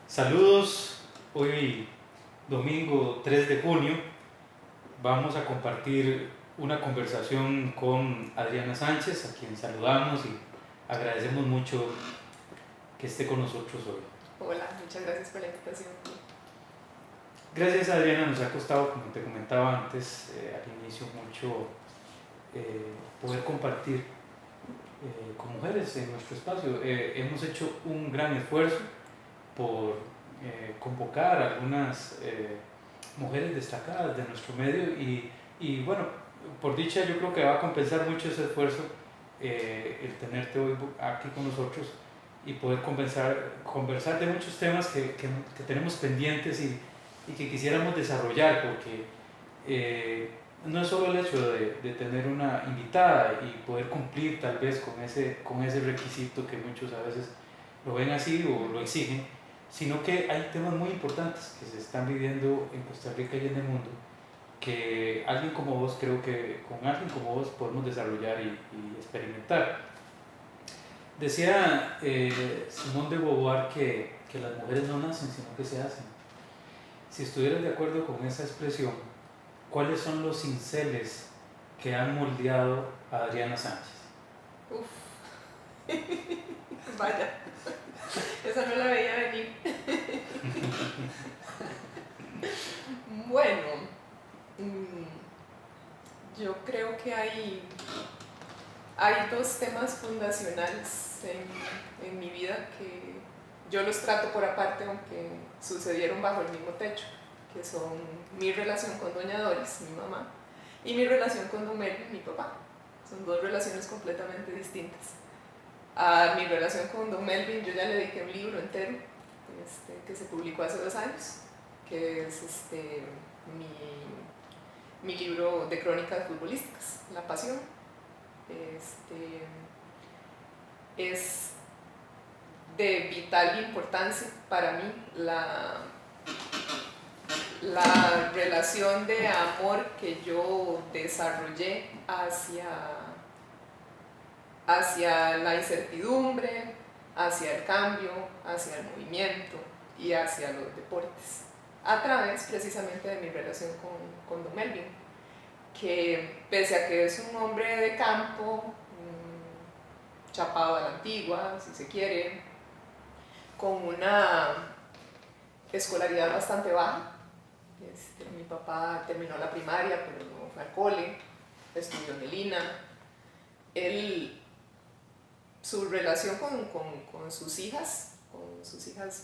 Saludos, hoy domingo 3 de junio vamos a compartir una conversación con Adriana Sánchez, a quien saludamos y agradecemos mucho que esté con nosotros hoy. Hola, muchas gracias por la invitación. Gracias Adriana, nos ha costado, como te comentaba antes, al inicio mucho poder compartir con mujeres en nuestro espacio. Hemos hecho un gran esfuerzo por convocar a algunas mujeres destacadas de nuestro medio y bueno, por dicha yo creo que va a compensar mucho ese esfuerzo el tenerte hoy aquí con nosotros y poder conversar de muchos temas que tenemos pendientes y que quisiéramos desarrollar porque no es solo el hecho de tener una invitada y poder cumplir tal vez con ese requisito que muchos a veces lo ven así o lo exigen, sino que hay temas muy importantes que se están viviendo en Costa Rica y en el mundo, que alguien como vos, creo que con alguien como vos podemos desarrollar y experimentar. Decía Simone de Beauvoir que las mujeres no nacen, sino que se hacen. Si estuvieras de acuerdo con esa expresión, ¿cuáles son los cinceles que han moldeado a Adriana Sánchez? Uf, vaya, esa no la veía venir. Bueno, yo creo que hay dos temas fundacionales en mi vida que yo los trato por aparte, aunque sucedieron bajo el mismo techo, que son mi relación con Doña Doris, mi mamá, y mi relación con Don Melvin, mi papá. Son dos relaciones completamente distintas. A mi relación con Don Melvin yo ya le dediqué un libro entero que se publicó hace 2 años, que es mi libro de crónicas futbolísticas, La Pasión. Es de vital importancia para mí la relación de amor que yo desarrollé hacia la incertidumbre, hacia el cambio, hacia el movimiento y hacia los deportes, a través precisamente de mi relación con Don Melvin, que pese a que es un hombre de campo, chapado a la antigua, si se quiere, con una escolaridad bastante baja. Mi papá terminó la primaria, pero no fue al cole, estudió en Melina. Su relación con sus hijas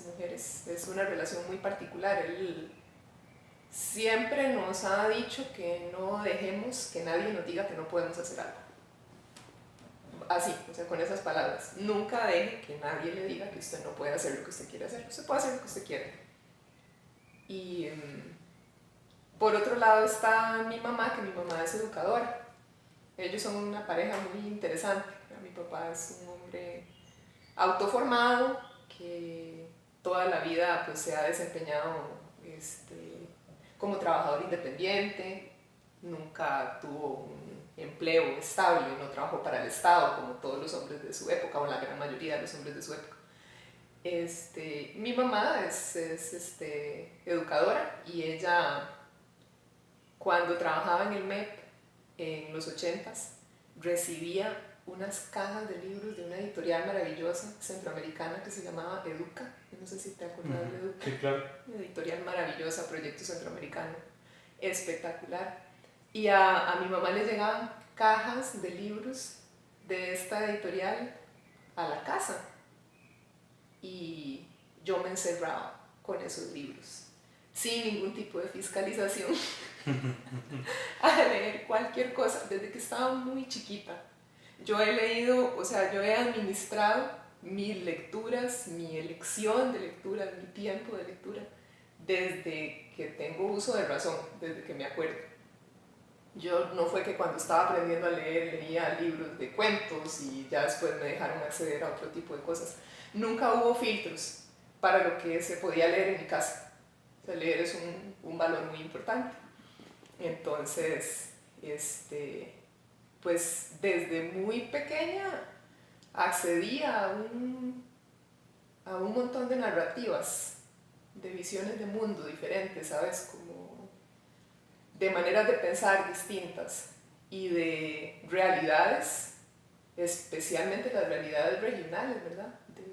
mujeres, es una relación muy particular. Él siempre nos ha dicho que no dejemos que nadie nos diga que no podemos hacer algo. Así, o sea, con esas palabras. Nunca deje que nadie le diga que usted no puede hacer lo que usted quiere hacer. Usted puede hacer lo que usted quiere. Y por otro lado está mi mamá, que mi mamá es educadora. Ellos son una pareja muy interesante. Mi papá es un hombre autoformado que toda la vida pues, se ha desempeñado como trabajador independiente, nunca tuvo un empleo estable, no trabajó para el Estado como todos los hombres de su época o la gran mayoría de los hombres de su época. Mi mamá es educadora y ella, cuando trabajaba en el MEP en los 80s, recibía unas cajas de libros de una editorial maravillosa centroamericana que se llamaba Educa. Yo no sé si te acuerdas de Educa. Sí, claro. Una editorial maravillosa, Proyecto Centroamericano, espectacular. Y a mi mamá le llegaban cajas de libros de esta editorial a la casa. Y yo me encerraba con esos libros, sin ningún tipo de fiscalización, a leer cualquier cosa desde que estaba muy chiquita. Yo he leído, o sea, yo he administrado mis lecturas, mi elección de lecturas, mi tiempo de lectura, desde que tengo uso de razón, desde que me acuerdo. Yo no fue que cuando estaba aprendiendo a leer leía libros de cuentos y ya después me dejaron acceder a otro tipo de cosas. Nunca hubo filtros para lo que se podía leer en mi casa. O sea, leer es un valor muy importante. Entonces, pues desde muy pequeña accedí a un montón de narrativas de visiones de mundo diferentes, ¿sabes? Como de maneras de pensar distintas y de realidades, especialmente las realidades regionales, ¿verdad? De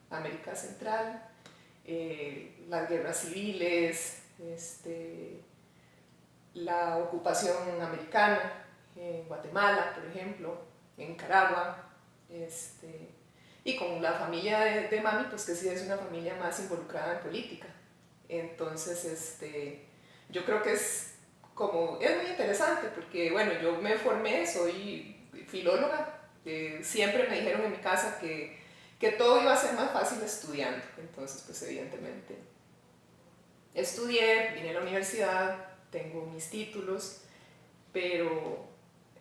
América Central, las guerras civiles, la ocupación americana en Guatemala, por ejemplo, en Nicaragua, y con la familia de mami, pues que sí es una familia más involucrada en política. Entonces, yo creo que es muy interesante porque, bueno, yo me formé, soy filóloga, siempre me dijeron en mi casa que todo iba a ser más fácil estudiando, entonces pues evidentemente estudié, vine a la universidad, tengo mis títulos, pero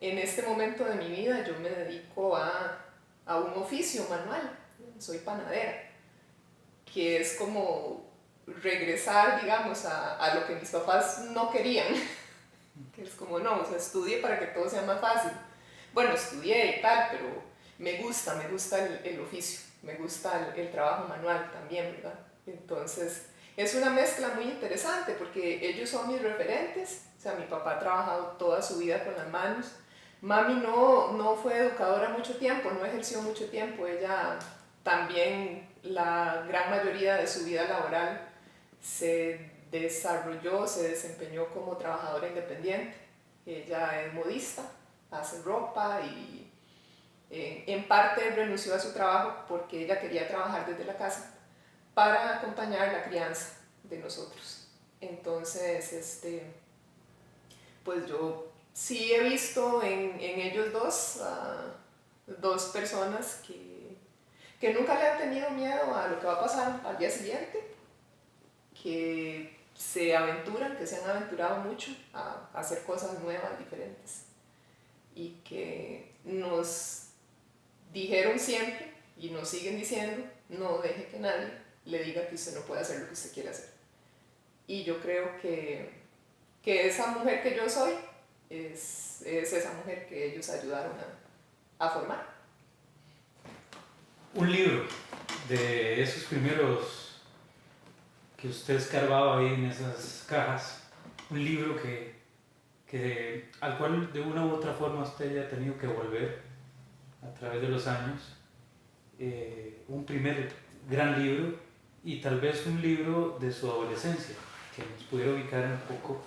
en este momento de mi vida yo me dedico a un oficio manual, soy panadera, que es como regresar, digamos, a lo que mis papás no querían, que es como, no, o sea, estudie para que todo sea más fácil. Bueno, estudié y tal, pero me gusta el oficio, me gusta el trabajo manual también, ¿verdad? Entonces, es una mezcla muy interesante porque ellos son mis referentes, o sea, mi papá ha trabajado toda su vida con las manos, mami no fue educadora mucho tiempo, no ejerció mucho tiempo, ella también la gran mayoría de su vida laboral se desarrolló, se desempeñó como trabajadora independiente. Ella es modista, hace ropa y en parte renunció a su trabajo porque ella quería trabajar desde la casa para acompañar la crianza de nosotros. Entonces, pues yo sí he visto en ellos dos personas que nunca le han tenido miedo a lo que va a pasar al día siguiente, que se aventuran, que se han aventurado mucho a hacer cosas nuevas, diferentes, y que nos dijeron siempre y nos siguen diciendo, no deje que nadie le diga que usted no puede hacer lo que usted quiere hacer. Y yo creo que esa mujer que yo soy es esa mujer que ellos ayudaron a formar. Un libro de esos primeros que usted escarbaba ahí en esas cajas, un libro al cual de una u otra forma usted ya ha tenido que volver a través de los años, un primer gran libro y tal vez un libro de su adolescencia que nos pudiera ubicar un poco,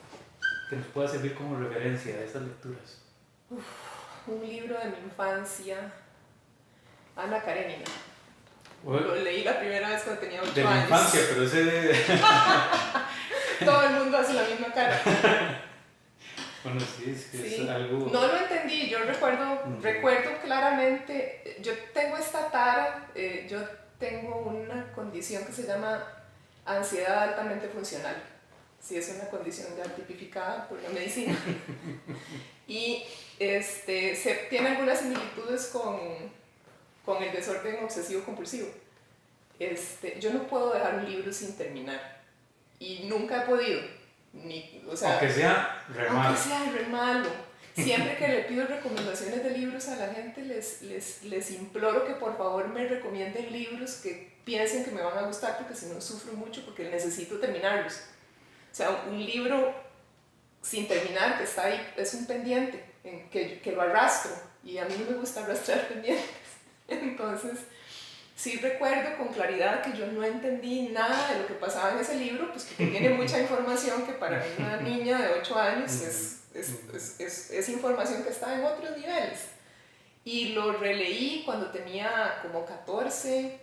que nos pueda servir como referencia a esas lecturas. Un libro de mi infancia, Ana Karenina. Bueno, lo leí la primera vez cuando tenía 8 años. de la infancia, pero ese... Todo el mundo hace la misma cara. Bueno, sí, es que sí. es algo... No lo entendí, yo recuerdo claramente, yo tengo esta tara, yo tengo una condición que se llama ansiedad altamente funcional. Sí, es una condición ya tipificada por la medicina. Y tiene algunas similitudes con el desorden obsesivo compulsivo. Yo no puedo dejar un libro sin terminar y nunca he podido, aunque sea re malo. Siempre que le pido recomendaciones de libros a la gente les imploro que por favor me recomienden libros que piensen que me van a gustar, porque si no sufro mucho porque necesito terminarlos. O sea, un libro sin terminar que está ahí es un pendiente que lo arrastro, y a mí no me gusta arrastrar pendientes. Entonces, sí recuerdo con claridad que yo no entendí nada de lo que pasaba en ese libro, pues porque tiene mucha información que para una niña de 8 años es información que está en otros niveles. Y lo releí cuando tenía como 14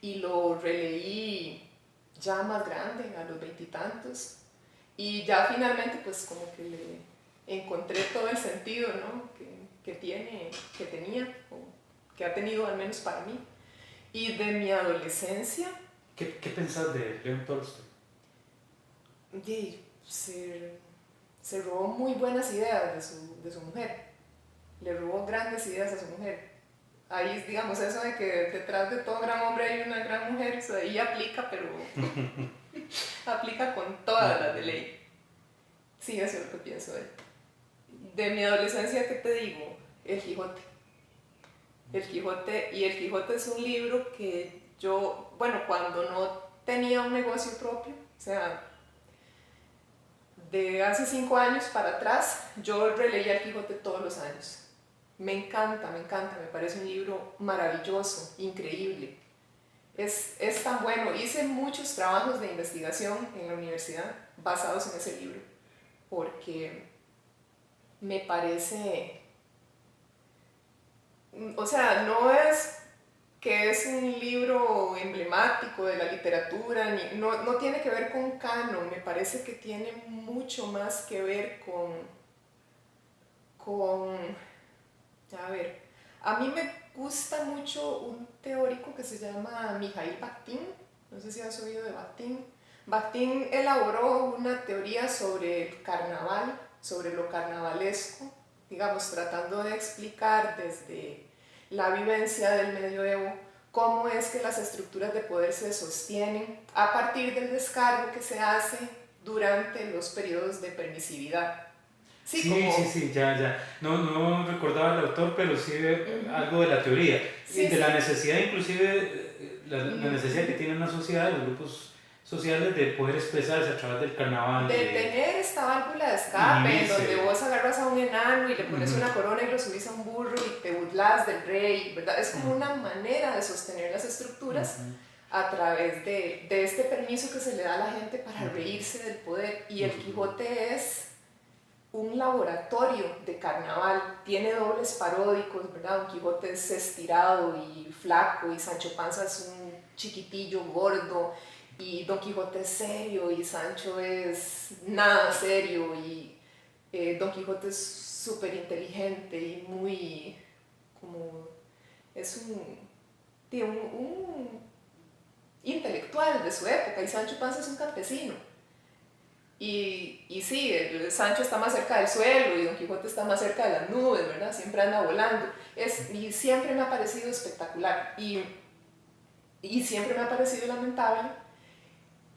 y lo releí ya más grande, a los 20 y tantos. Y ya finalmente pues como que le encontré todo el sentido, ¿no? que tenía, o que ha tenido al menos para mí. Y de mi adolescencia... ¿Qué pensás de León Tolstoy? Se robó muy buenas ideas de su mujer. Le robó grandes ideas a su mujer. Ahí, digamos, eso de que detrás de todo gran hombre hay una gran mujer, eso ahí aplica, pero aplica con todas las de ley. Sí, eso es lo que pienso de él. De mi adolescencia, ¿qué te digo? El Quijote. El Quijote es un libro que yo, bueno, cuando no tenía un negocio propio, o sea, de hace 5 años para atrás, yo releía El Quijote todos los años. Me encanta, me parece un libro maravilloso, increíble. Es tan bueno. Hice muchos trabajos de investigación en la universidad basados en ese libro, porque me parece, o sea, no es que es un libro emblemático de la literatura, no tiene que ver con canon, me parece que tiene mucho más que ver a ver, a mí me gusta mucho un teórico que se llama Mikhail Bakhtin, no sé si has oído de Bakhtin. Bakhtin elaboró una teoría sobre el carnaval, sobre lo carnavalesco, digamos, tratando de explicar desde la vivencia del medioevo cómo es que las estructuras de poder se sostienen a partir del descargo que se hace durante los periodos de permisividad. Sí, ya. No recordaba el autor, pero sí algo de la teoría. Y de la necesidad, inclusive, la necesidad que tiene una sociedad, los grupos sociales, de poder expresarse a través del carnaval. De tener esta válvula de escape, en donde vos agarras a un enano y le pones una corona y lo subís a un burro y te burlas del rey, ¿verdad? Es como una manera de sostener las estructuras a través de este permiso que se le da a la gente para reírse del poder. Y el Quijote es un laboratorio de carnaval, tiene dobles paródicos, ¿verdad? Don Quijote es estirado y flaco, y Sancho Panza es un chiquitillo gordo, y Don Quijote es serio, y Sancho es nada serio, y Don Quijote es súper inteligente y muy, como, es un intelectual de su época, y Sancho Panza es un campesino. Y sí, el Sancho está más cerca del suelo y Don Quijote está más cerca de las nubes, ¿verdad? Siempre anda volando. Y siempre me ha parecido espectacular. Y siempre me ha parecido lamentable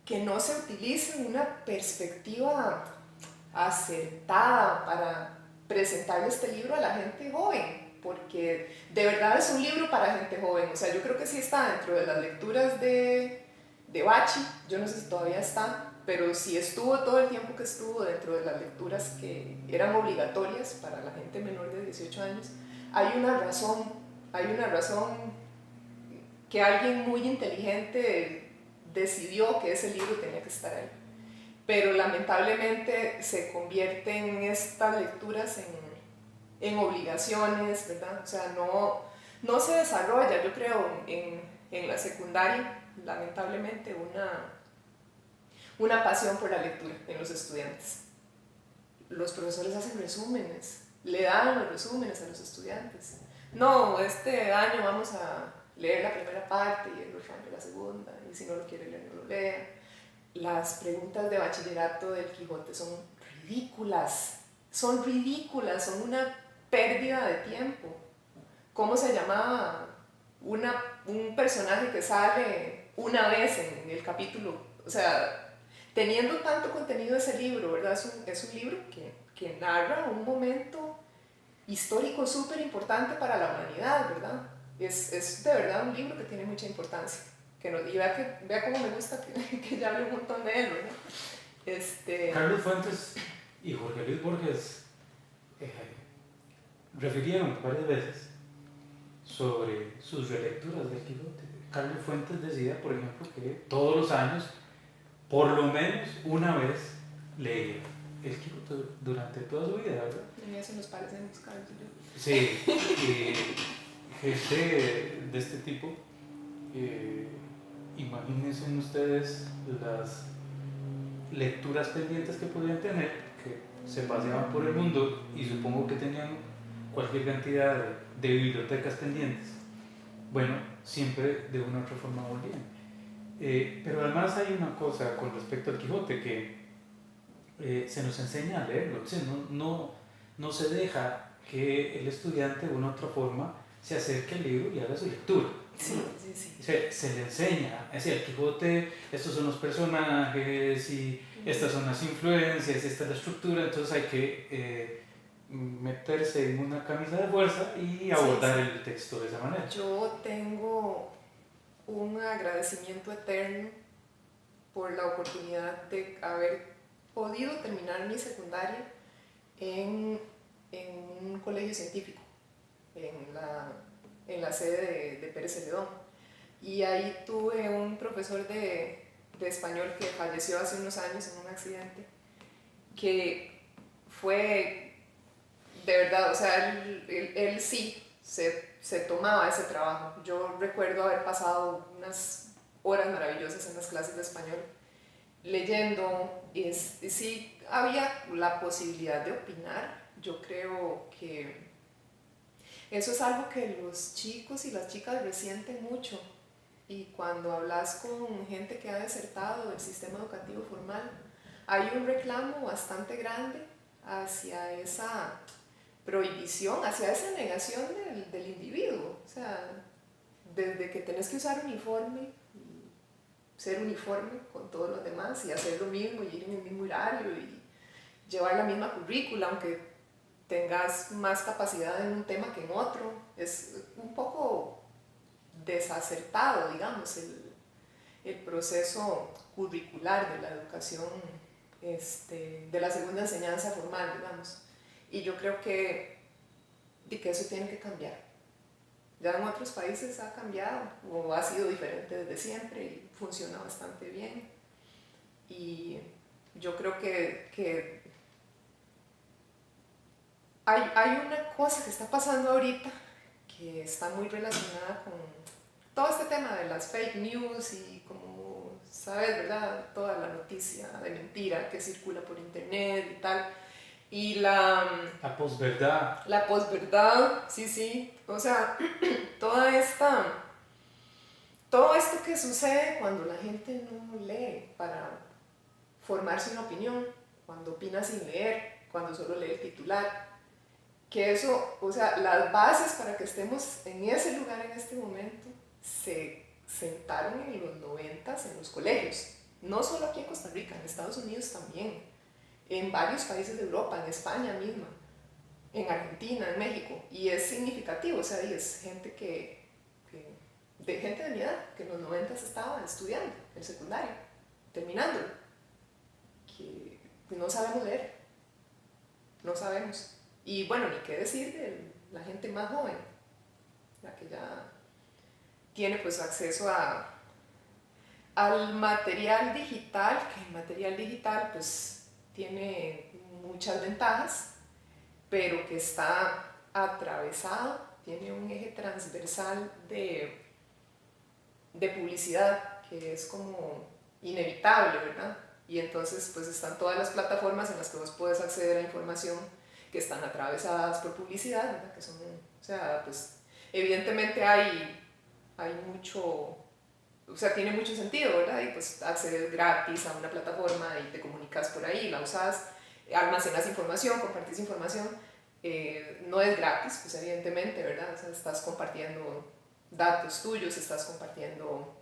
que no se utilice una perspectiva acertada para presentarle este libro a la gente joven, porque de verdad es un libro para gente joven. O sea, yo creo que sí está dentro de las lecturas de Bachi, yo no sé si todavía está, pero sí estuvo todo el tiempo que estuvo dentro de las lecturas que eran obligatorias para la gente menor de 18 años. Hay una razón que alguien muy inteligente decidió que ese libro tenía que estar ahí. Pero lamentablemente se convierten estas lecturas en obligaciones, ¿verdad? O sea, no se desarrolla, yo creo, en la secundaria, lamentablemente, una pasión por la lectura en los estudiantes. Los profesores hacen resúmenes, le dan los resúmenes a los estudiantes. No, este año vamos a leer la primera parte y el otro año la segunda, y si no lo quiere leer, no lo lea. Las preguntas de bachillerato del Quijote son ridículas, son una pérdida de tiempo. ¿Cómo se llamaba un personaje que sale una vez en el capítulo? O sea, teniendo tanto contenido ese libro, ¿verdad? Es un libro que narra un momento histórico súper importante para la humanidad, ¿verdad? Es de verdad un libro que tiene mucha importancia. Y vea cómo me gusta que ya hable un montón de él, ¿verdad? Carlos Fuentes y Jorge Luis Borges refirieron varias veces sobre sus relecturas del Quijote. Carlos Fuentes decía, por ejemplo, que todos los años, por lo menos una vez, leía el Quijote durante toda su vida, ¿verdad? Y eso nos parecemos, Carlos y yo. Sí, y gente de este tipo, imagínense ustedes las lecturas pendientes que podían tener, que se paseaban por el mundo y supongo que tenían cualquier cantidad de bibliotecas pendientes. Bueno, siempre de una u otra forma volvían. Pero además hay una cosa con respecto al Quijote que se nos enseña a leerlo. O sea, no se deja que el estudiante de una u otra forma se acerque al libro y haga su lectura. Sí. Se le enseña, es decir, el Quijote, estos son los personajes y estas son las influencias, esta es la estructura, entonces hay que meterse en una camisa de fuerza y abordar el texto de esa manera. Yo tengo un agradecimiento eterno la oportunidad de haber podido terminar mi secundaria en un colegio científico, en la sede de Pérez Celedón. Y ahí tuve un profesor de español que falleció hace unos años en un accidente, que fue de verdad, o sea, él sí se tomaba ese trabajo. Yo recuerdo haber pasado unas horas maravillosas en las clases de español leyendo, y sí había la posibilidad de opinar. Yo creo que eso es algo que los chicos y las chicas resienten mucho, y cuando hablas con gente que ha desertado del sistema educativo formal, hay un reclamo bastante grande hacia esa prohibición, hacia esa negación del individuo. O sea, desde que tenés que usar uniforme, ser uniforme con todos los demás y hacer lo mismo y ir en el mismo horario y llevar la misma currícula, aunque tengas más capacidad en un tema que en otro, es un poco desacertado, digamos, el proceso curricular de la educación, de la segunda enseñanza formal, digamos. Y yo creo que eso tiene que cambiar. Ya en otros países ha cambiado o ha sido diferente desde siempre y funciona bastante bien. Y yo creo que hay una cosa que está pasando ahorita que está muy relacionada con todo este tema de las fake news y como, sabes, ¿verdad? Toda la noticia de mentira que circula por internet y tal. Y la posverdad. La posverdad, sí, sí. O sea, todo esto que sucede cuando la gente no lee para formarse una opinión, cuando opina sin leer, cuando solo lee el titular, que eso, o sea, las bases para que estemos en ese lugar en este momento se sentaron en los 90s en los colegios, no solo aquí en Costa Rica, en Estados Unidos también, en varios países de Europa, en España misma, en Argentina, en México, y es significativo, o sea, y es gente de gente de mi edad, que en los 90s estaba estudiando el secundario, terminándolo, que no sabemos leer, no sabemos. Y bueno, ni qué decir de la gente más joven, la que ya tiene pues acceso al material digital, que el material digital pues tiene muchas ventajas, pero que está atravesado, tiene un eje transversal de publicidad que es como inevitable, ¿verdad? Y entonces pues están todas las plataformas en las que vos puedes acceder a información que están atravesadas por publicidad, ¿verdad? Que son, o sea, pues evidentemente hay mucho, o sea, tiene mucho sentido, ¿verdad? Y pues accedes gratis a una plataforma y te comunicas por ahí, la usas, almacenas información, compartís información, no es gratis, pues evidentemente, ¿verdad? O sea, estás compartiendo datos tuyos, estás compartiendo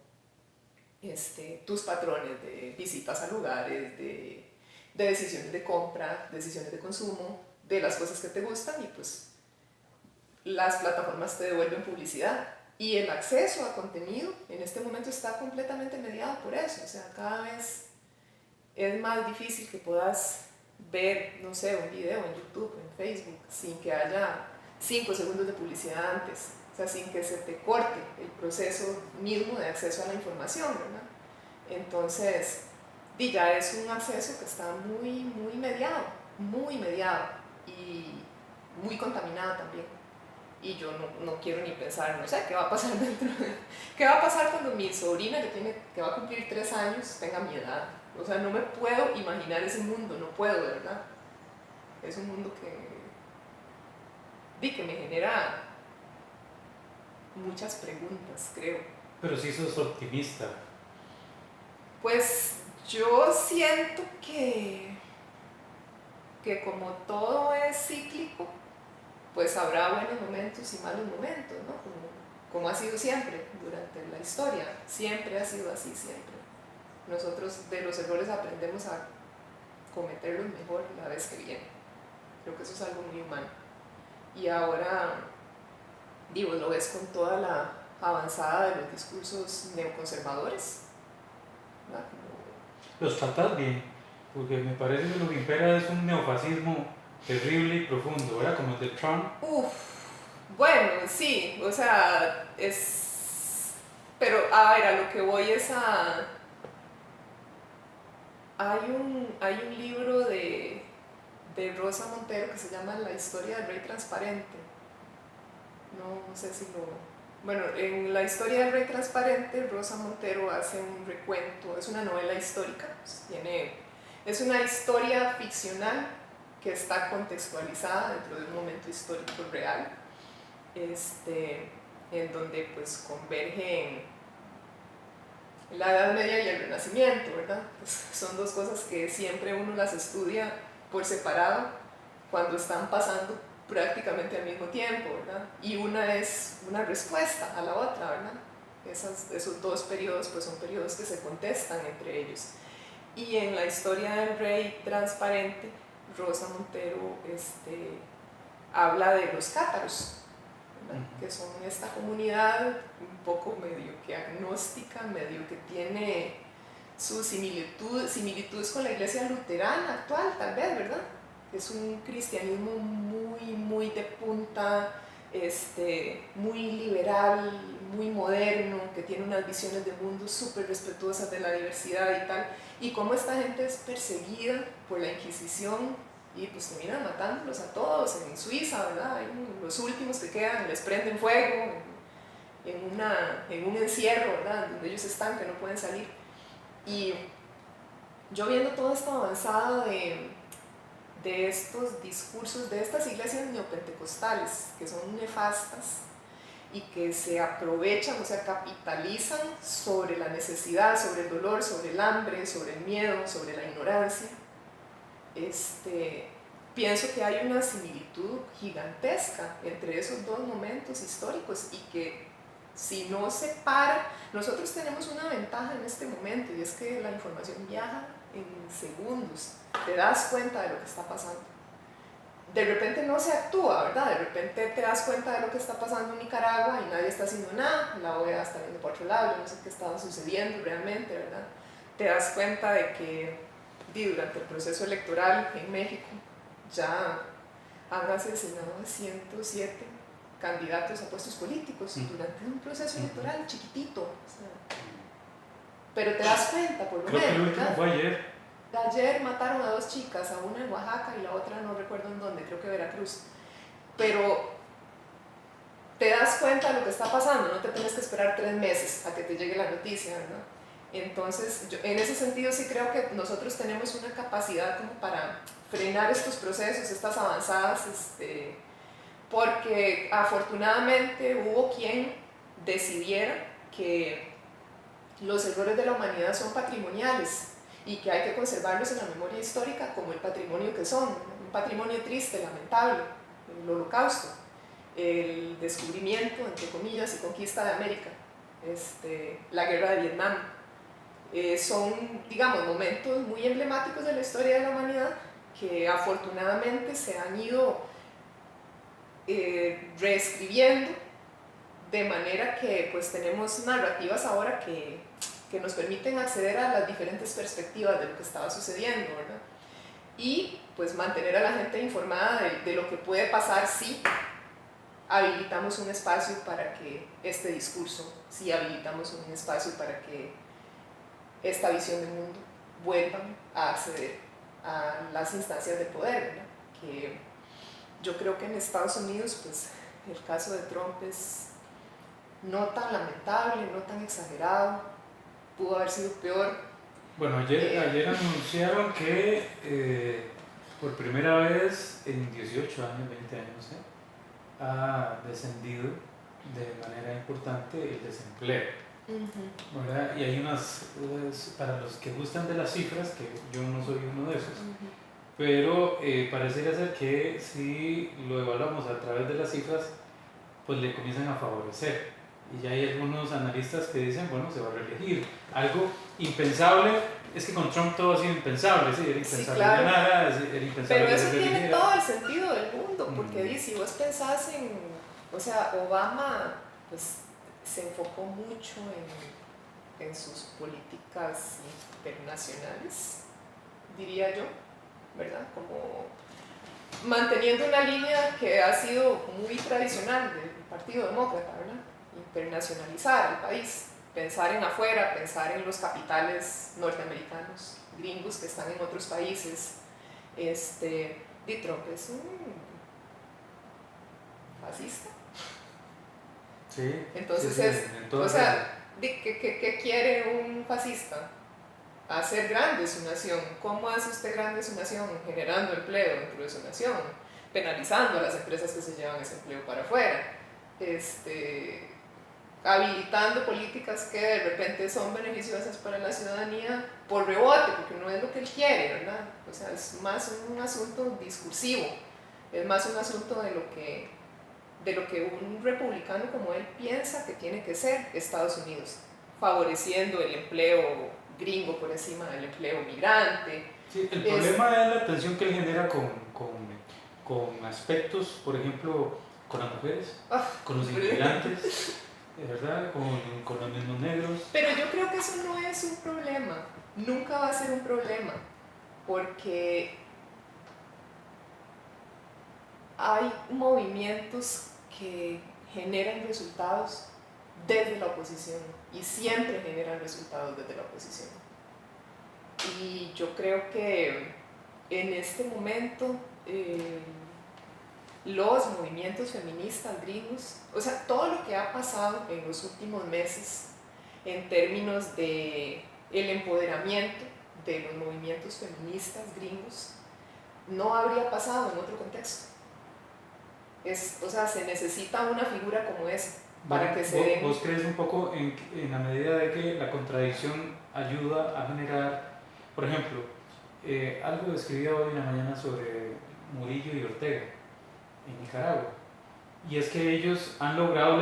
tus patrones de visitas a lugares, de decisiones de compra, decisiones de consumo, de las cosas que te gustan, y pues las plataformas te devuelven publicidad. Y el acceso a contenido en este momento está completamente mediado por eso. O sea, cada vez es más difícil que puedas ver, no sé, un video en YouTube, en Facebook, sin que haya 5 segundos de publicidad antes. O sea, sin que se te corte el proceso mismo de acceso a la información, ¿verdad? Entonces, ya es un acceso que está muy mediado y muy contaminado también. Y yo no quiero ni pensar, no sé, qué va a pasar qué va a pasar cuando mi sobrina, que va a cumplir 3 años, tenga mi edad. O sea, no me puedo imaginar ese mundo, no puedo, de verdad. Es un mundo que me genera muchas preguntas, creo. Pero sí sos optimista. Pues yo siento que como todo es cíclico, pues habrá buenos momentos y malos momentos, ¿no? Como ha sido siempre durante la historia, siempre ha sido así, siempre. Nosotros de los errores aprendemos a cometerlos mejor la vez que viene. Creo que eso es algo muy humano. Y ahora, lo ves con toda la avanzada de los discursos neoconservadores, ¿verdad? Los tratás bien, porque me parece que lo que impera es un neofascismo terrible y profundo, ¿verdad? Como el de Trump. Uf, bueno, sí, o sea, es... Pero, a ver, a lo que voy es a... Hay un libro de Rosa Montero que se llama La historia del rey transparente. No sé si lo... Bueno, en La historia del rey transparente, Rosa Montero hace un recuento, es una novela histórica, es una historia ficcional que está contextualizada dentro de un momento histórico real, en donde pues convergen la Edad Media y el Renacimiento, ¿verdad? Pues son dos cosas que siempre uno las estudia por separado cuando están pasando prácticamente al mismo tiempo, ¿verdad? Y una es una respuesta a la otra, ¿verdad? Esos dos periodos pues son periodos que se contestan entre ellos. Y en la historia del rey transparente, Rosa Montero habla de los cátaros, que son esta comunidad un poco medio que agnóstica, medio que tiene sus similitudes con la iglesia luterana actual, tal vez, ¿verdad? Es un cristianismo muy de punta, muy liberal, muy moderno, que tiene unas visiones de mundo súper respetuosas de la diversidad y tal, y cómo esta gente es perseguida por la Inquisición y pues terminan matándolos a todos en Suiza, ¿verdad? Los últimos que quedan les prenden fuego en un encierro, ¿verdad? Donde ellos están, que no pueden salir. Y yo viendo toda esta avanzada de estos discursos, de estas iglesias neopentecostales, que son nefastas y que se aprovechan, o sea, capitalizan sobre la necesidad, sobre el dolor, sobre el hambre, sobre el miedo, sobre la ignorancia, pienso que hay una similitud gigantesca entre esos dos momentos históricos y que si no se para, nosotros tenemos una ventaja en este momento y es que la información viaja en segundos, te das cuenta de lo que está pasando. De repente no se actúa, ¿verdad? De repente te das cuenta de lo que está pasando en Nicaragua y nadie está haciendo nada, la OEA está viendo por otro lado, yo no sé qué estaba sucediendo realmente, ¿verdad? Te das cuenta de que durante el proceso electoral en México ya han asesinado a 107 candidatos a puestos políticos durante un proceso electoral chiquitito, o sea, pero te das cuenta por lo menos. Creo que el último fue ayer. Ayer mataron a 2 chicas, a una en Oaxaca y la otra no recuerdo en dónde, creo que Veracruz, pero te das cuenta de lo que está pasando, no te tienes que esperar 3 meses a que te llegue la noticia, ¿verdad? Entonces, yo, en ese sentido sí creo que nosotros tenemos una capacidad como para frenar estos procesos, estas avanzadas, porque afortunadamente hubo quien decidiera que los errores de la humanidad son patrimoniales y que hay que conservarlos en la memoria histórica como el patrimonio que son, un patrimonio triste, lamentable, el Holocausto, el descubrimiento, entre comillas, y conquista de América, la guerra de Vietnam. Son, digamos, momentos muy emblemáticos de la historia de la humanidad que afortunadamente se han ido reescribiendo de manera que pues tenemos narrativas ahora que nos permiten acceder a las diferentes perspectivas de lo que estaba sucediendo, ¿verdad? Y pues mantener a la gente informada de lo que puede pasar si habilitamos un espacio para que este discurso, si habilitamos un espacio para que esta visión del mundo vuelva a acceder a las instancias de poder, ¿verdad? Que yo creo que en Estados Unidos pues el caso de Trump es no tan lamentable, no tan exagerado, pudo haber sido peor. Bueno, ayer anunciaron que por primera vez en 18 años, 20 años, no sé, ha descendido de manera importante el desempleo. ¿Verdad? Y hay para los que gustan de las cifras, que yo no soy uno de esos, pero parecería ser que si lo evaluamos a través de las cifras, pues le comienzan a favorecer. Y ya hay algunos analistas que dicen, bueno, se va a reelegir. Algo impensable, es que con Trump todo ha sido impensable, ¿sí? Era impensable, sí, claro. Nada, era impensable. Pero eso tiene todo el sentido del mundo, porque si vos pensás o sea, Obama pues se enfocó mucho en sus políticas internacionales, diría yo, ¿verdad? Como manteniendo una línea que ha sido muy tradicional del Partido Demócrata, ¿verdad? Internacionalizar el país, pensar en afuera, pensar en los capitales norteamericanos, gringos que están en otros países. Trump es un fascista. Sí, Entonces sí, es, o sea, ¿qué quiere un fascista? Hacer grande su nación. ¿Cómo hace usted grande su nación? Generando empleo dentro de su nación, penalizando a las empresas que se llevan ese empleo para afuera, habilitando políticas que de repente son beneficiosas para la ciudadanía por rebote, porque no es lo que él quiere, ¿verdad? O sea, es más un asunto discursivo, es más un asunto de lo que un republicano como él piensa que tiene que ser Estados Unidos, favoreciendo el empleo gringo por encima del empleo migrante. Sí, el problema es la tensión que él genera con aspectos, por ejemplo, con las mujeres, con los inmigrantes, ¿verdad? Con los mismos negros. Pero yo creo que eso no es un problema, nunca va a ser un problema, porque hay movimientos que generan resultados desde la oposición y siempre generan resultados desde la oposición. Y yo creo que en este momento los movimientos feministas gringos, o sea, todo lo que ha pasado en los últimos meses en términos de el empoderamiento de los movimientos feministas gringos, no habría pasado en otro contexto. O sea, se necesita una figura como esa para que se den... ¿Vos crees un poco en la medida de que la contradicción ayuda a generar, por ejemplo, algo escribí hoy en la mañana sobre Murillo y Ortega en Nicaragua, y es que ellos han logrado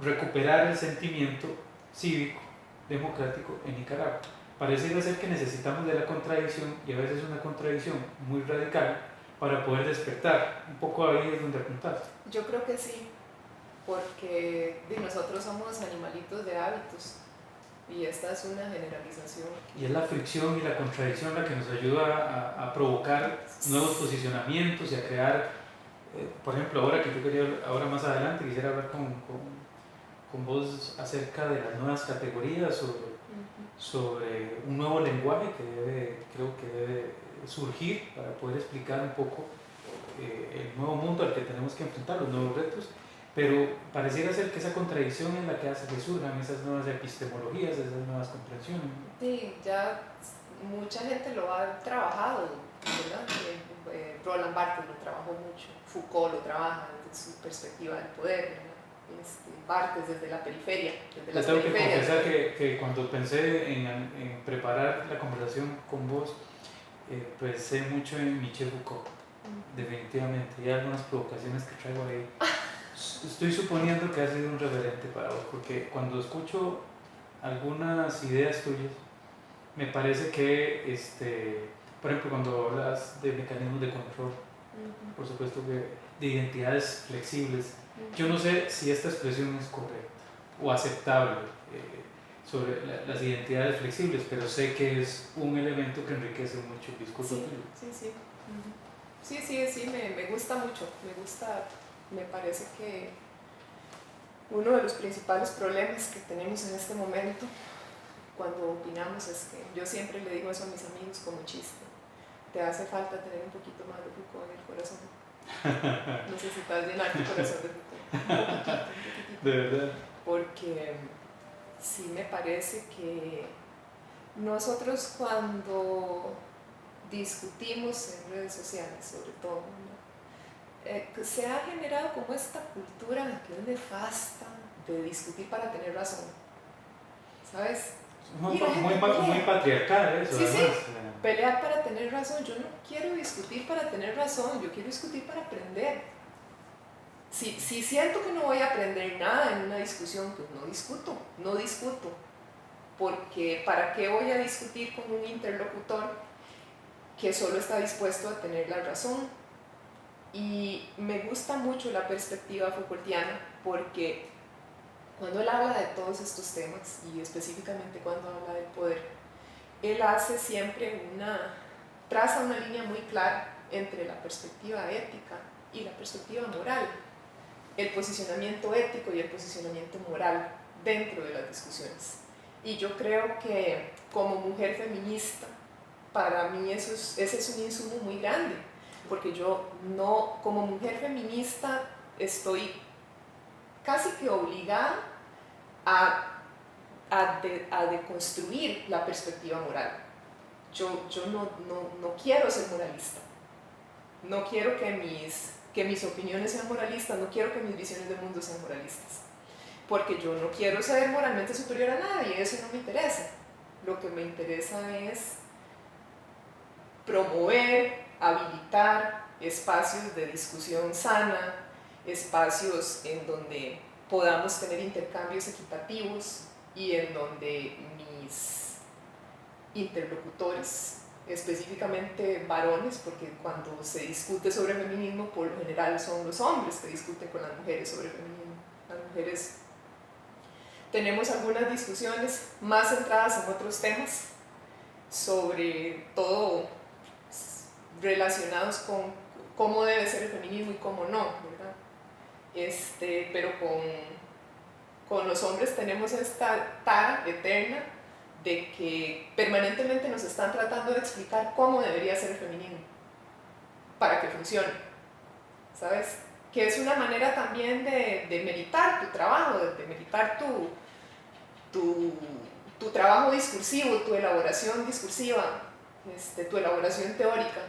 recuperar el sentimiento cívico, democrático en Nicaragua? Parece ser que necesitamos de la contradicción, y a veces una contradicción muy radical, para poder despertar. Un poco ahí es donde apuntar. Yo creo que sí, porque nosotros somos animalitos de hábitos y esta es una generalización. Y es la fricción y la contradicción la que nos ayuda a provocar nuevos posicionamientos y a crear, por ejemplo, ahora más adelante quisiera hablar con vos acerca de las nuevas categorías, sobre un nuevo lenguaje que creo que debe surgir para poder explicar un poco el nuevo mundo al que tenemos que enfrentar, los nuevos retos, pero pareciera ser que esa contradicción es la que hace que surjan esas nuevas epistemologías, esas nuevas comprensiones. Sí, ya mucha gente lo ha trabajado, ¿verdad? Roland Barthes lo trabajó mucho, Foucault lo trabaja desde su perspectiva del poder, ¿verdad? Barthes desde la periferia. Les tengo que confesar que cuando pensé en preparar la conversación con vos, pensé mucho en Michel Foucault, definitivamente, y hay algunas provocaciones que traigo ahí. Estoy suponiendo que ha sido un referente para vos, porque cuando escucho algunas ideas tuyas, me parece que, por ejemplo, cuando hablas de mecanismos de control, por supuesto que de identidades flexibles, yo no sé si esta expresión es correcta o aceptable sobre las identidades flexibles, pero sé que es un elemento que enriquece mucho el discurso tuyo. Sí, me gusta mucho, me parece que uno de los principales problemas que tenemos en este momento cuando opinamos es que yo siempre le digo eso a mis amigos como chiste: te hace falta tener un poquito más de Foucault en el corazón. Necesitas llenar tu corazón de Foucault un poquitito. De verdad. Porque sí me parece que nosotros cuando discutimos en redes sociales, sobre todo, se ha generado como esta cultura que es nefasta de discutir para tener razón, ¿sabes? Muy patriarcal eso, sí, además. Sí. Pelear para tener razón. Yo no quiero discutir para tener razón, yo quiero discutir para aprender. Si siento que no voy a aprender nada en una discusión, pues no discuto. Porque ¿para qué voy a discutir con un interlocutor que solo está dispuesto a tener la razón? Y me gusta mucho la perspectiva Foucaultiana porque cuando él habla de todos estos temas, y específicamente cuando habla del poder, él hace siempre traza una línea muy clara entre la perspectiva ética y la perspectiva moral, el posicionamiento ético y el posicionamiento moral dentro de las discusiones. Y yo creo que como mujer feminista, para mí ese es un insumo muy grande, porque yo no, como mujer feminista, estoy casi que obligada a deconstruir la perspectiva moral. Yo no quiero ser moralista, no quiero que mis opiniones sean moralistas, no quiero que mis visiones del mundo sean moralistas, porque yo no quiero ser moralmente superior a nadie, eso no me interesa. Lo que me interesa es promover, habilitar espacios de discusión sana, espacios en donde podamos tener intercambios equitativos y en donde mis interlocutores, específicamente varones, porque cuando se discute sobre feminismo, por lo general son los hombres que discuten con las mujeres sobre feminismo. Las mujeres tenemos algunas discusiones más centradas en otros temas, sobre todo relacionados con cómo debe ser el feminismo y cómo no, ¿verdad? Pero con los hombres tenemos esta tara eterna de que permanentemente nos están tratando de explicar cómo debería ser el feminismo para que funcione, ¿sabes? Que es una manera también de meritar tu trabajo, de meritar tu trabajo discursivo, tu elaboración discursiva, tu elaboración teórica.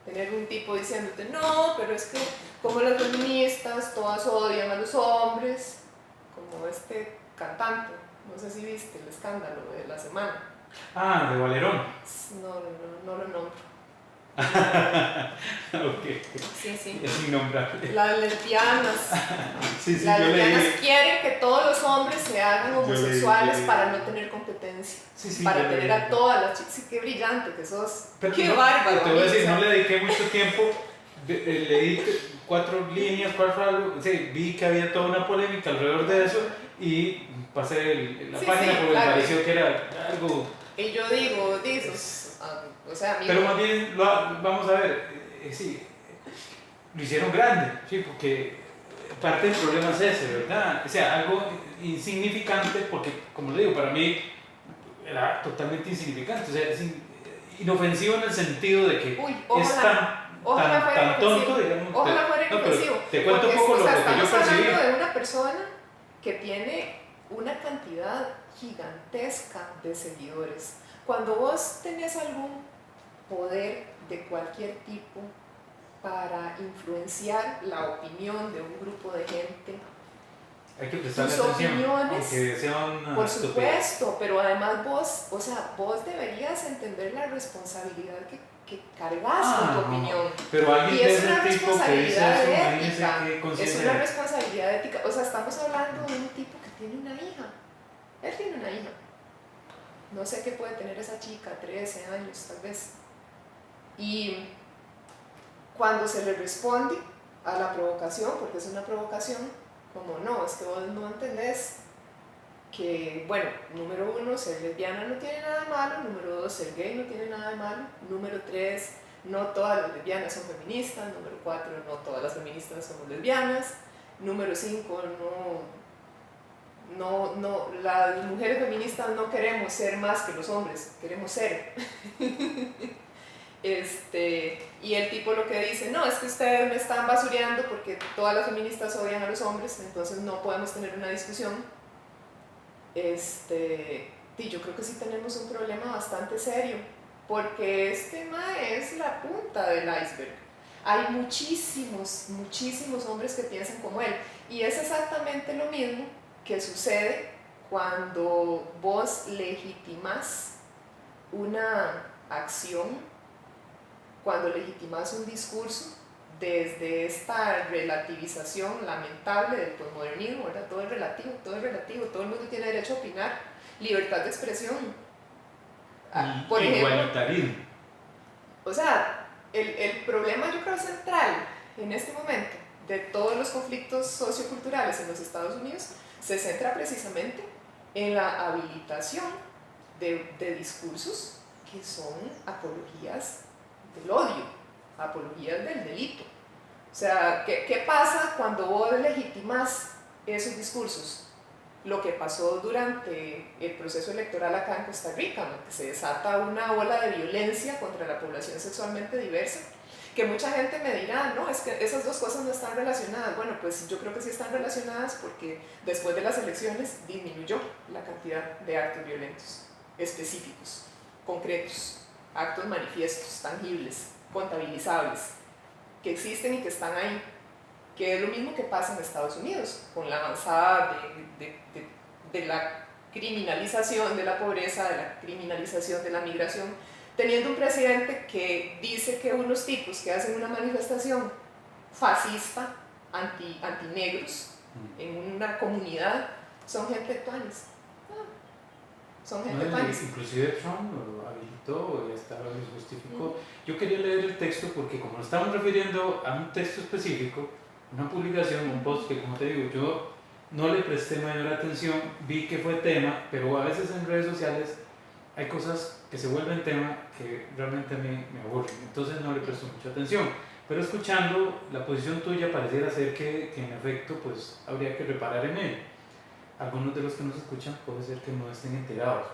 Tener un tipo diciéndote, no, pero es que como las feministas todas odian a los hombres, como este cantante, no sé si viste el escándalo de la semana. Ah, de Valerón. No lo nombro. Okay. Sí. Es innombrable. Las lesbianas. Sí, las lesbianas quieren que todos los hombres se hagan homosexuales para no tener competencia. Para tener a todas las chicas. Sí, qué brillante que sos. Pero qué bárbaro. Te voy a decir, no le dediqué mucho tiempo. Leí 4 líneas, algo. Sí, vi que había toda una polémica alrededor de eso y pasé la página porque me pareció que era algo. Y yo digo, o sea, pero más bien, vamos a ver, sí, lo hicieron grande, sí, porque parte del problema es ese, ¿verdad? O sea, algo insignificante, porque, como le digo, para mí era totalmente insignificante, o sea, es inofensivo en el sentido de que es tan tonto, digamos. Ojalá fuera inofensivo. Te cuento un poco lo que yo percibí. Estamos hablando de una persona que tiene una cantidad gigantesca de seguidores. Cuando vos tenés algún poder de cualquier tipo para influenciar la opinión de un grupo de gente, hay que prestarle tus atención, opiniones, aunque sea una por supuesto, pero además vos deberías entender la responsabilidad que cargas con tu opinión. Pero alguien y es de una ese tipo que dice responsabilidad eso, ética. Es una responsabilidad ética. O sea, estamos hablando de un tipo que tiene una hija. Él tiene una hija. No sé qué puede tener esa chica, 13 años tal vez. Y cuando se le responde a la provocación, porque es una provocación, como no, es que vos no entendés que, bueno, número 1, ser lesbiana no tiene nada de malo, número 2, ser gay no tiene nada de malo, número 3, no todas las lesbianas son feministas, número 4, no todas las feministas somos lesbianas, número 5, las mujeres feministas no queremos ser más que los hombres, queremos ser. Y el tipo lo que dice, no, es que ustedes me están basureando porque todas las feministas odian a los hombres, entonces no podemos tener una discusión. Y yo creo que sí tenemos un problema bastante serio, porque este tema es la punta del iceberg. Hay muchísimos hombres que piensan como él, y es exactamente lo mismo que sucede cuando vos legitimás una acción, cuando legitimás un discurso desde esta relativización lamentable del posmodernismo, ¿verdad? Todo es relativo, todo el mundo tiene derecho a opinar, libertad de expresión. Por igualitarismo. Ejemplo, o sea, el problema yo creo central en este momento de todos los conflictos socioculturales en los Estados Unidos se centra precisamente en la habilitación de discursos que son apologías del odio, apologías del delito. O sea, ¿qué pasa cuando vos legitimas esos discursos? Lo que pasó durante el proceso electoral acá en Costa Rica, ¿no? Que se desata una ola de violencia contra la población sexualmente diversa, que mucha gente me dirá, no, es que esas dos cosas no están relacionadas. Bueno, pues yo creo que sí están relacionadas porque después de las elecciones disminuyó la cantidad de actos violentos específicos, concretos, actos manifiestos, tangibles, contabilizables, que existen y que están ahí, que es lo mismo que pasa en Estados Unidos, con la avanzada de la criminalización de la pobreza, de la criminalización de la migración, teniendo un presidente que dice que unos tipos que hacen una manifestación fascista, anti-negros, en una comunidad, son gente tuanis. Son gente tuanis. Inclusive Trump lo habilitó y hasta lo justificó. Yo quería leer el texto porque como nos estamos refiriendo a un texto específico, una publicación, un post que, como te digo, yo no le presté mayor atención, vi que fue tema, pero a veces en redes sociales hay cosas que se vuelven tema que realmente a mí me aburren, entonces no le presto mucha atención. Pero escuchando la posición tuya pareciera ser que en efecto pues habría que reparar en ello. Algunos de los que nos escuchan puede ser que no estén enterados,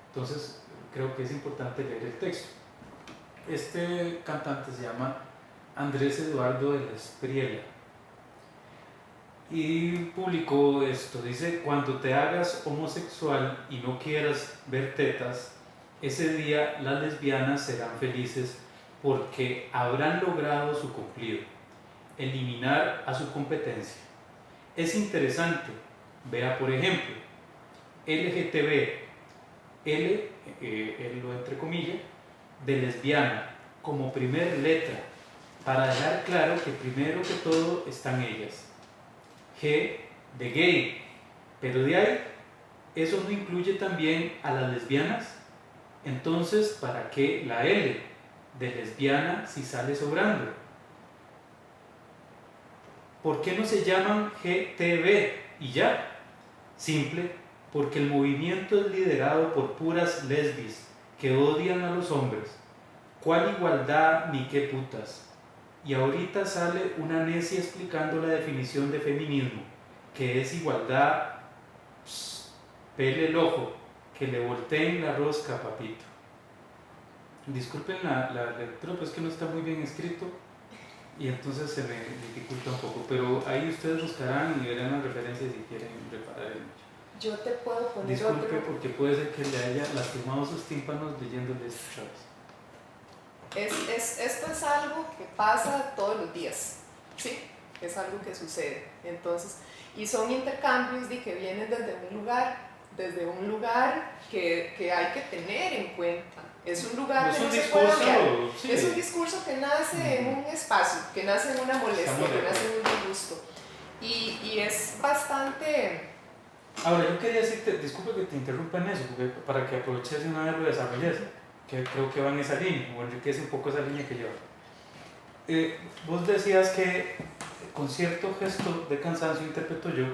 entonces creo que es importante leer el texto. Este cantante se llama Andrés Eduardo de la Espriella y publicó esto, dice: cuando te hagas homosexual y no quieras ver tetas, ese día las lesbianas serán felices porque habrán logrado su cumplido, eliminar a su competencia. Es interesante, vea por ejemplo, LGTB, L lo entre comillas, de lesbiana como primer letra, para dejar claro que primero que todo están ellas. G de gay, pero de ahí, ¿eso no incluye también a las lesbianas? Entonces, ¿para qué la L de lesbiana si sale sobrando? ¿Por qué no se llaman GTB y ya? Simple, porque el movimiento es liderado por puras lesbis que odian a los hombres. ¿Cuál igualdad ni qué putas? Y ahorita sale una necia explicando la definición de feminismo, que es igualdad. Pele el ojo, que le volteen la rosca, papito. Disculpen la lectura, pues es que no está muy bien escrito y entonces se me dificulta un poco, pero ahí ustedes buscarán y verán las referencias si quieren reparar el hecho. Yo te puedo poner Disculpe otro. porque puede ser que le haya lastimado sus tímpanos leyéndole esto. Esto es algo que pasa todos los días, ¿sí? Es algo que sucede. Entonces, y son intercambios de que vienen desde un lugar que hay que tener en cuenta. Es un lugar es que un no se puede obviar. Sí. Es un discurso que nace en un espacio, que nace en una molestia, que nace en un disgusto. Y es bastante... Ahora, yo quería decirte, disculpe que te interrumpa en eso, porque para que aproveches de una vez lo desarrolles, que creo que va en esa línea, o enriquece un poco esa línea que lleva. Vos decías que con cierto gesto de cansancio, interpreto yo,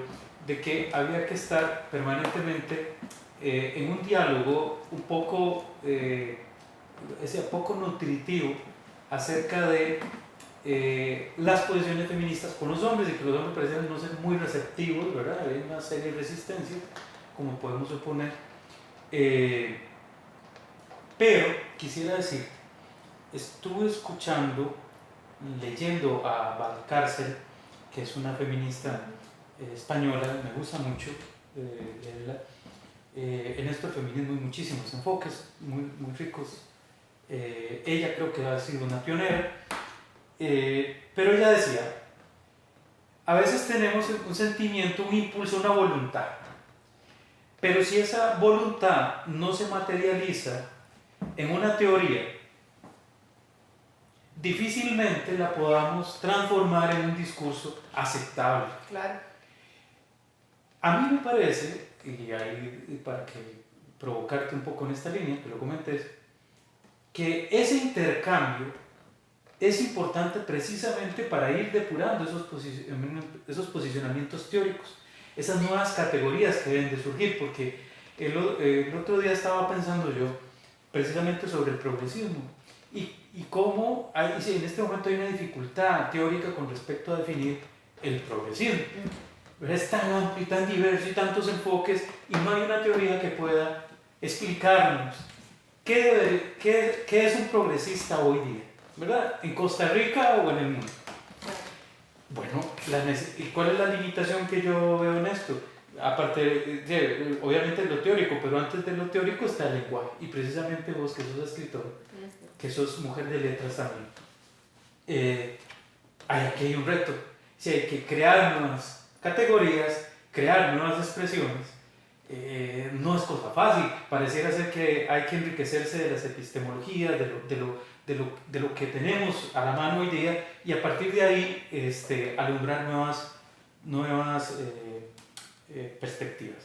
de que había que estar permanentemente en un diálogo un poco, poco nutritivo acerca de las posiciones feministas con los hombres, y que los hombres parecían no ser muy receptivos, ¿verdad? Hay una serie de resistencias, como podemos suponer. Pero quisiera decir, estuve escuchando, leyendo a Valcárcel, que es una feminista española, me gusta mucho leerla. En esto del feminismo hay muchísimos enfoques muy, muy ricos. Ella creo que ha sido una pionera, pero ella decía, a veces tenemos un sentimiento, un impulso, una voluntad, pero si esa voluntad no se materializa en una teoría, difícilmente la podamos transformar en un discurso aceptable. Claro. A mí me parece, y ahí para que provocarte un poco en esta línea, que lo comentes, que ese intercambio es importante precisamente para ir depurando esos posicionamientos teóricos. esas nuevas categorías que deben de surgir, porque el otro día estaba pensando yo precisamente sobre el progresismo y cómo sí, en este momento hay una dificultad teórica con respecto a definir el progresismo. Es tan amplio y tan diverso y tantos enfoques y no hay una teoría que pueda explicarnos qué es un progresista hoy día, ¿verdad? ¿En Costa Rica o en el mundo? Bueno, ¿y cuál es la limitación que yo veo en esto? Aparte, obviamente lo teórico, pero antes de lo teórico está el lenguaje. Y precisamente vos, que sos escritor, que sos mujer de letras también, aquí hay un reto. Si hay que crear nuevas categorías, crear nuevas expresiones, no es cosa fácil. Pareciera ser que hay que enriquecerse de las epistemologías, de lo que tenemos a la mano hoy día y a partir de ahí alumbrar nuevas perspectivas.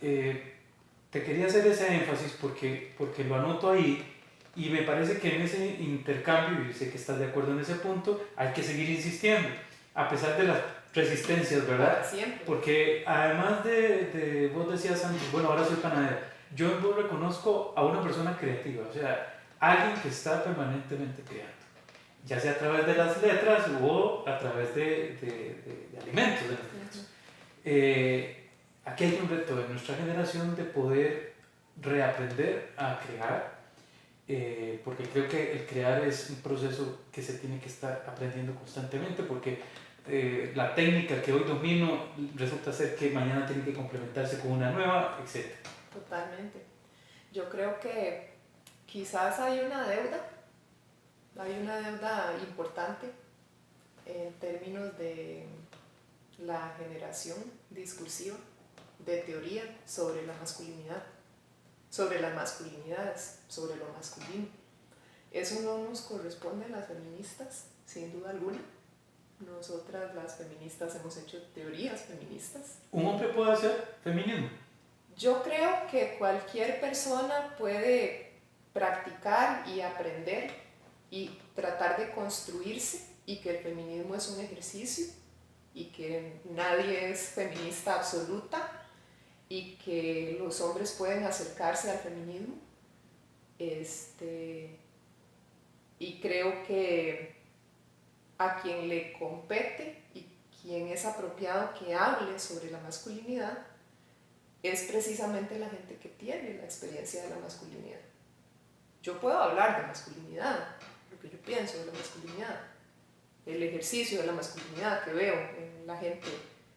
Te quería hacer ese énfasis porque lo anoto ahí y me parece que en ese intercambio, y sé que estás de acuerdo en ese punto, hay que seguir insistiendo, a pesar de las resistencias, ¿verdad? Siempre. Porque además vos decías antes, bueno, ahora soy panadera, yo en vos reconozco a una persona creativa, o sea, alguien que está permanentemente creando, ya sea a través de las letras o a través de alimentos. Aquí hay un reto de nuestra generación de poder reaprender a crear, porque creo que el crear es un proceso que se tiene que estar aprendiendo constantemente, porque la técnica que hoy domino resulta ser que mañana tiene que complementarse con una nueva, etc. Totalmente. Yo creo que quizás hay una deuda importante en términos de la generación discursiva de teoría sobre la masculinidad, sobre las masculinidades, sobre lo masculino. Eso no nos corresponde a las feministas, sin duda alguna. Nosotras las feministas hemos hecho teorías feministas. ¿Un hombre puede hacer feminismo? Yo creo que cualquier persona puede practicar y aprender y tratar de construirse, y que el feminismo es un ejercicio y que nadie es feminista absoluta y que los hombres pueden acercarse al feminismo. Y creo que a quien le compete y quien es apropiado que hable sobre la masculinidad es precisamente la gente que tiene la experiencia de la masculinidad. Yo puedo hablar de masculinidad, lo que yo pienso de la masculinidad, el ejercicio de la masculinidad que veo en la gente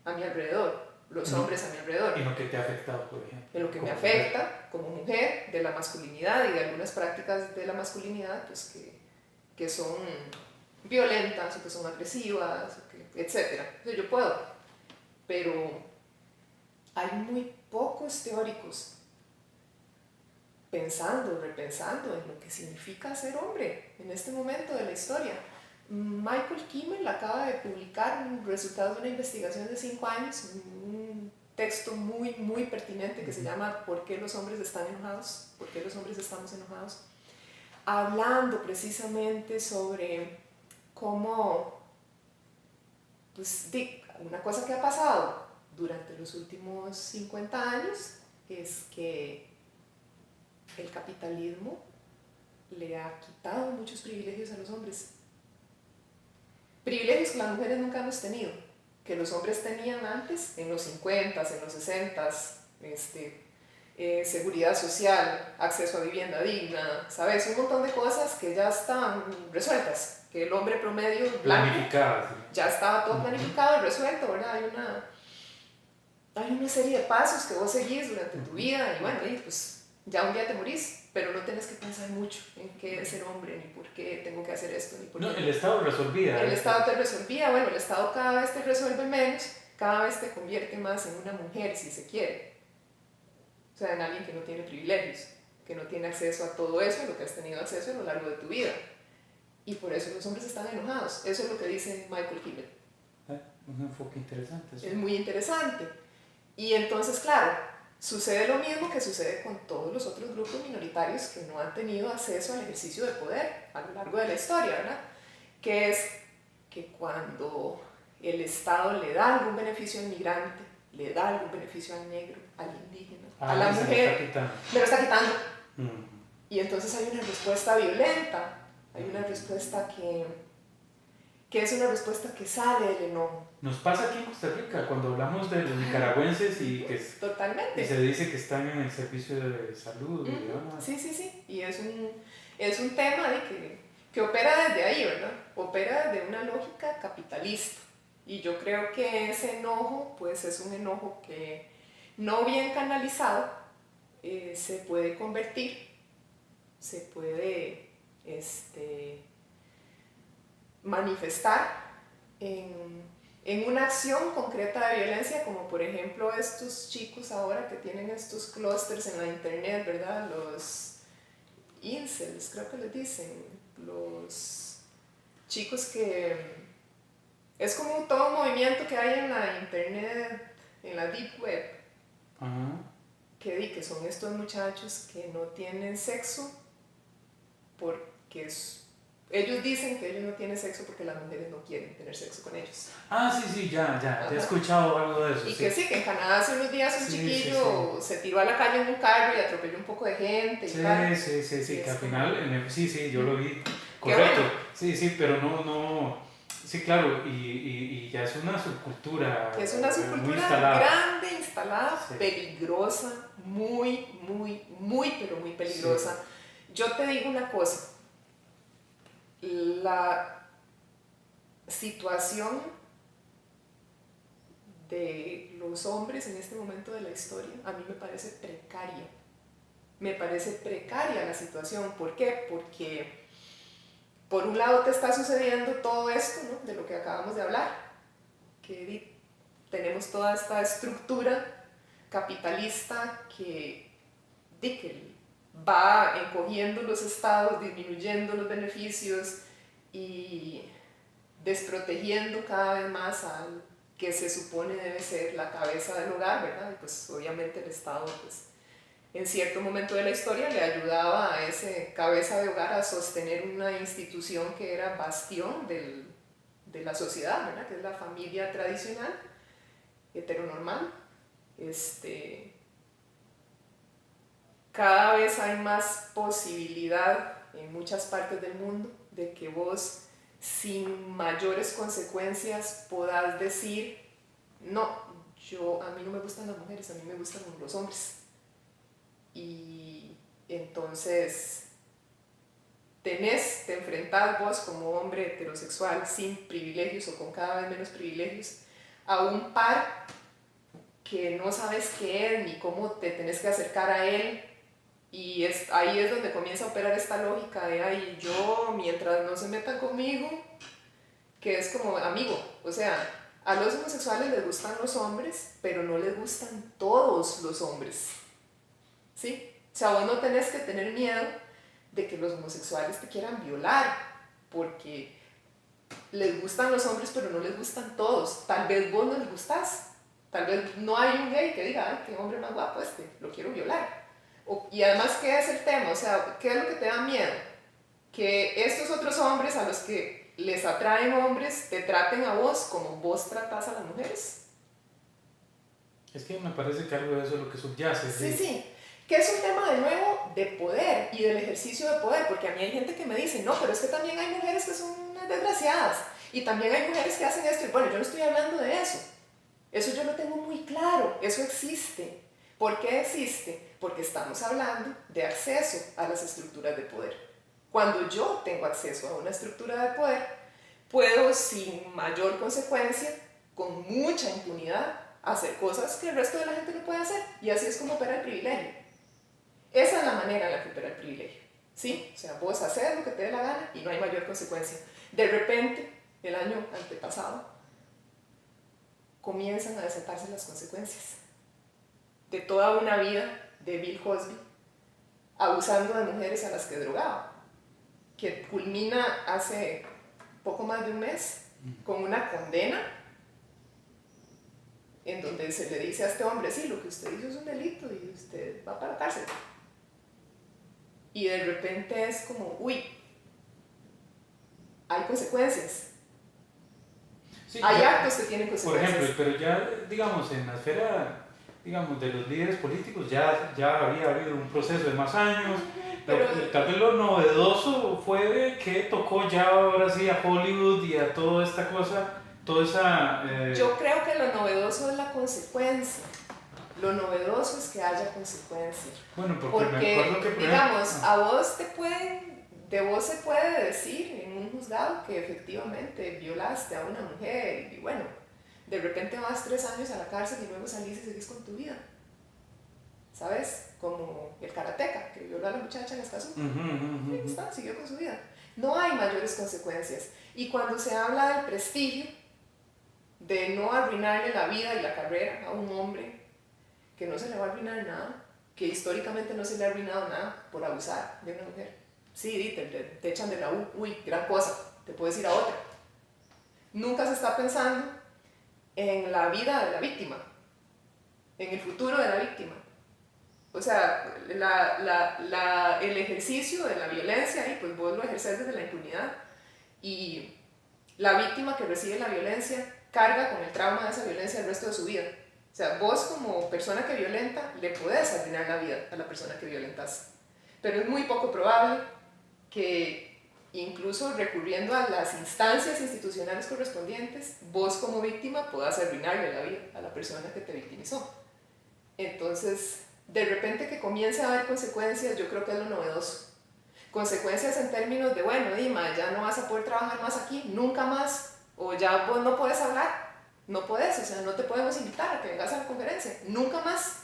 a mi alrededor, los hombres a mi alrededor. En lo que te ha afectado, por ejemplo. En lo que me afecta como mujer, de la masculinidad y de algunas prácticas de la masculinidad pues que son violentas o que son agresivas, etc. Entonces yo puedo, pero hay muy pocos teóricos pensando, repensando en lo que significa ser hombre en este momento de la historia. Michael Kimmel acaba de publicar resultados de una investigación de 5 años, un texto muy, muy pertinente que se llama ¿Por qué los hombres están enojados? ¿Por qué los hombres estamos enojados? Hablando precisamente sobre cómo, pues, una cosa que ha pasado durante los últimos 50 años es que el capitalismo le ha quitado muchos privilegios a los hombres. Privilegios que las mujeres nunca hemos tenido, que los hombres tenían antes, en los 50s, en los 60s, seguridad social, acceso a vivienda digna, ¿sabes? Un montón de cosas que ya están resueltas, que el hombre promedio blanco ya estaba todo planificado y resuelto, ¿verdad? Hay una serie de pasos que vos seguís durante tu vida y bueno, pues ya un día te morís, pero no tenés que pensar mucho en qué es ser hombre, ni por qué tengo que hacer esto, ni por qué. No, el Estado resolvía. El Estado te resolvía, bueno, el Estado cada vez te resuelve menos, cada vez te convierte más en una mujer, si se quiere. O sea, en alguien que no tiene privilegios, que no tiene acceso a todo eso, lo que has tenido acceso a lo largo de tu vida. Y por eso los hombres están enojados. Eso es lo que dice Michael Kimmel. Un enfoque interesante. Es muy interesante. Y entonces, claro, sucede lo mismo que sucede con todos los otros grupos minoritarios que no han tenido acceso al ejercicio de poder a lo largo de la historia, ¿verdad? Que es que cuando el Estado le da algún beneficio al migrante, le da algún beneficio al negro, al indígena, Ah, a la se mujer, lo está quitando. me lo está quitando. Mm. Y entonces hay una respuesta violenta, hay una respuesta que es una respuesta que sale del enojo. Nos pasa aquí en Costa Rica cuando hablamos de los nicaragüenses y que Totalmente. y se dice que están en el servicio de salud y demás. Sí, sí, sí. Y es un tema que opera desde ahí, ¿verdad? Opera desde una lógica capitalista. Y yo creo que ese enojo, pues es un enojo que no bien canalizado se puede convertir, se puede manifestar en una acción concreta de violencia, como por ejemplo estos chicos ahora que tienen estos clústeres en la internet, ¿verdad? Los incels, creo que les dicen, los chicos que es como todo un movimiento que hay en la internet, en la deep web, Ajá. que son estos muchachos que no tienen sexo porque ellos dicen que ellos no tienen sexo porque las mujeres no quieren tener sexo con ellos. Ah, sí, sí, ya Ajá. he escuchado algo de eso. Y sí. que sí, que en Canadá hace unos días un Sí, chiquillo se tiró a la calle en un carro y atropelló un poco de gente y tal. Sí, que al final, sí, yo lo vi. Qué Correcto, bueno. sí, pero no, sí, claro, y ya es una subcultura Que es una muy subcultura instalada. grande, instalada, Sí. peligrosa, muy, pero muy peligrosa. Sí. Yo te digo una cosa, la situación de los hombres en este momento de la historia a mí me parece precaria. Me parece precaria la situación. ¿Por qué? Porque por un lado te está sucediendo todo esto, ¿no? De lo que acabamos de hablar, que tenemos toda esta estructura capitalista que va encogiendo los estados, disminuyendo los beneficios y desprotegiendo cada vez más al que se supone debe ser la cabeza del hogar, ¿verdad? Y pues obviamente el Estado, pues, en cierto momento de la historia le ayudaba a ese cabeza de hogar a sostener una institución que era bastión de la sociedad, ¿verdad? Que es la familia tradicional, heteronormal. Cada vez hay más posibilidad en muchas partes del mundo de que vos sin mayores consecuencias podás decir, no, a mí no me gustan las mujeres, a mí me gustan los hombres. Y entonces te enfrentás vos como hombre heterosexual sin privilegios o con cada vez menos privilegios a un par que no sabes qué es ni cómo te tenés que acercar a él. Y ahí es donde comienza a operar esta lógica de, ay, yo, mientras no se metan conmigo, que es como amigo. O sea, a los homosexuales les gustan los hombres, pero no les gustan todos los hombres. ¿Sí? O sea, vos no tenés que tener miedo de que los homosexuales te quieran violar, porque les gustan los hombres, pero no les gustan todos. Tal vez vos no les gustás. Tal vez no hay un gay que diga, ay, qué hombre más guapo lo quiero violar. Y además, ¿qué es el tema? O sea, ¿qué es lo que te da miedo? Que estos otros hombres a los que les atraen hombres te traten a vos como vos tratás a las mujeres. Es que me parece que algo de eso es lo que subyace. Sí. Que es un tema de nuevo de poder y del ejercicio de poder, porque a mí hay gente que me dice, no, pero es que también hay mujeres que son unas desgraciadas y también hay mujeres que hacen esto. Y bueno, yo no estoy hablando de eso. Eso yo lo tengo muy claro, eso existe. ¿Por qué existe? Porque estamos hablando de acceso a las estructuras de poder. Cuando yo tengo acceso a una estructura de poder, puedo sin mayor consecuencia, con mucha impunidad, hacer cosas que el resto de la gente no puede hacer. Y así es como opera el privilegio. Esa es la manera en la que opera el privilegio. ¿Sí? O sea, vos haces lo que te dé la gana y no hay mayor consecuencia. De repente, el año antepasado, comienzan a desatarse las consecuencias de toda una vida de Bill Cosby abusando de mujeres a las que drogaba, que culmina hace poco más de un mes con una condena en donde se le dice a este hombre, sí, lo que usted hizo es un delito y usted va para la cárcel. Y de repente es como, uy, hay consecuencias. Sí, Hay ya, actos que tienen por consecuencias. ejemplo, pero ya, digamos, en la esfera, digamos, de los líderes políticos ya había habido un proceso de más años. Pero Tal vez lo novedoso fue que tocó ya ahora sí a Hollywood y a toda esta cosa, toda esa... yo creo que lo novedoso es la consecuencia. Lo novedoso es que haya consecuencias. bueno, porque me acuerdo que... Porque, digamos, a vos te pueden, de vos se puede decir en un juzgado que efectivamente violaste a una mujer y bueno, de repente vas 3 años a la cárcel y luego salís y seguís con tu vida. ¿Sabes? Como el karateca que violó a la muchacha en Escazú. Y está, siguió con su vida. No hay mayores consecuencias. Y cuando se habla del prestigio, de no arruinarle la vida y la carrera a un hombre, que no se le va a arruinar nada, que históricamente no se le ha arruinado nada por abusar de una mujer. Sí, te echan de la U, uy, gran cosa, te puedes ir a otra. Nunca se está pensando en la vida de la víctima, en el futuro de la víctima. O sea, el ejercicio de la violencia, y pues vos lo ejerces desde la impunidad, y la víctima que recibe la violencia carga con el trauma de esa violencia el resto de su vida. O sea, vos como persona que violenta le podés arruinar la vida a la persona que violentas. Pero es muy poco probable que incluso recurriendo a las instancias institucionales correspondientes, vos como víctima puedas arruinarle la vida a la persona que te victimizó. Entonces, de repente que comience a haber consecuencias, yo creo que es lo novedoso. Consecuencias en términos de, bueno, Dima, ya no vas a poder trabajar más aquí, nunca más, o ya vos no puedes hablar, no puedes, o sea, no te podemos invitar a que vengas a la conferencia, nunca más.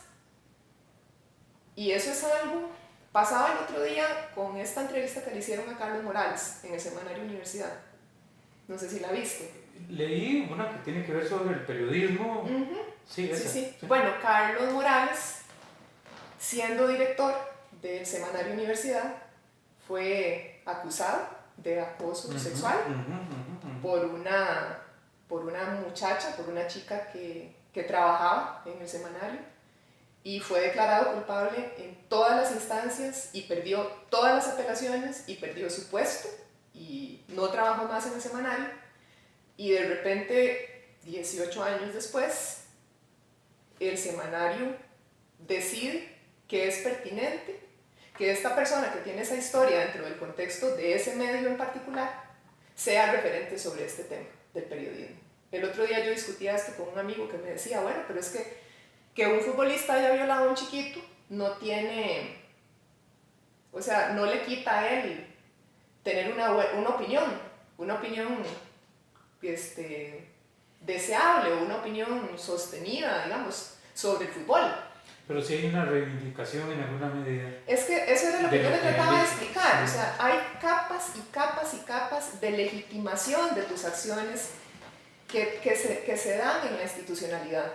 Y eso es algo, pasaba el otro día con esta entrevista que le hicieron a Carlos Morales en el semanario Universidad. No sé si la viste. Leí una que tiene que ver sobre el periodismo. Sí, esa. Sí. Bueno, Carlos Morales, siendo director del semanario Universidad, fue acusado de acoso sexual por una muchacha, por una chica que trabajaba en el semanario, y fue declarado culpable en todas las instancias y perdió todas las apelaciones y perdió su puesto y no trabajó más en el semanario, y de repente 18 años después el semanario decide que es pertinente que esta persona que tiene esa historia dentro del contexto de ese medio en particular sea referente sobre este tema del periodismo. El otro día yo discutía esto con un amigo que me decía, bueno, pero es que un futbolista haya violado a un chiquito no tiene, o sea, no le quita a él tener una opinión deseable o una opinión sostenida, digamos, sobre el fútbol. Pero sí hay una reivindicación en alguna medida. Es que eso era lo que yo le trataba de explicar. Sí. O sea, hay capas y capas y capas de legitimación de tus acciones que se dan en la institucionalidad.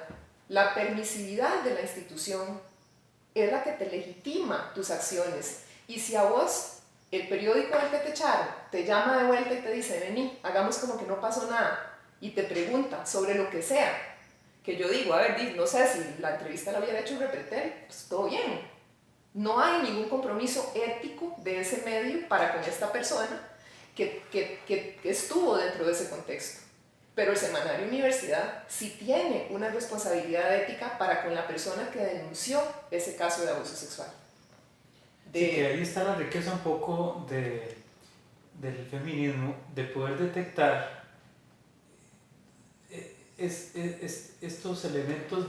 La permisividad de la institución es la que te legitima tus acciones. Y si a vos, el periódico del que te echaron, te llama de vuelta y te dice, vení, hagamos como que no pasó nada, y te pregunta sobre lo que sea, que yo digo, a ver, no sé si la entrevista la hubiera hecho Repretel, pues todo bien. No hay ningún compromiso ético de ese medio para con esta persona que estuvo dentro de ese contexto. Pero el semanario Universidad sí tiene una responsabilidad ética para con la persona que denunció ese caso de abuso sexual. Sí, que ahí está la riqueza un poco del feminismo, de poder detectar estos elementos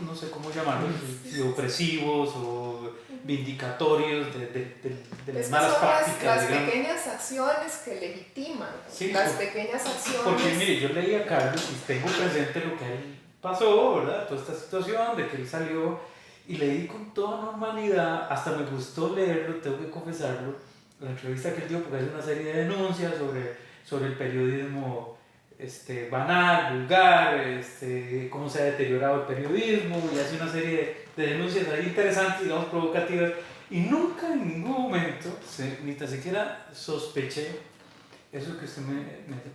no sé cómo llamarlos, si opresivos o vindicatorios de las malas prácticas. Las pequeñas acciones que legitiman, sí, las pequeñas acciones. Porque mire, yo leí a Carlos y tengo presente lo que a él pasó, ¿verdad? Toda esta situación de que él salió y leí con toda normalidad, hasta me gustó leerlo, tengo que confesarlo, la entrevista que él dio, porque hace una serie de denuncias sobre el periodismo banal, vulgar, cómo se ha deteriorado el periodismo, y hace una serie de denuncias ahí interesantes, digamos, provocativas, y nunca en ningún momento, ni tan siquiera sospeché eso que usted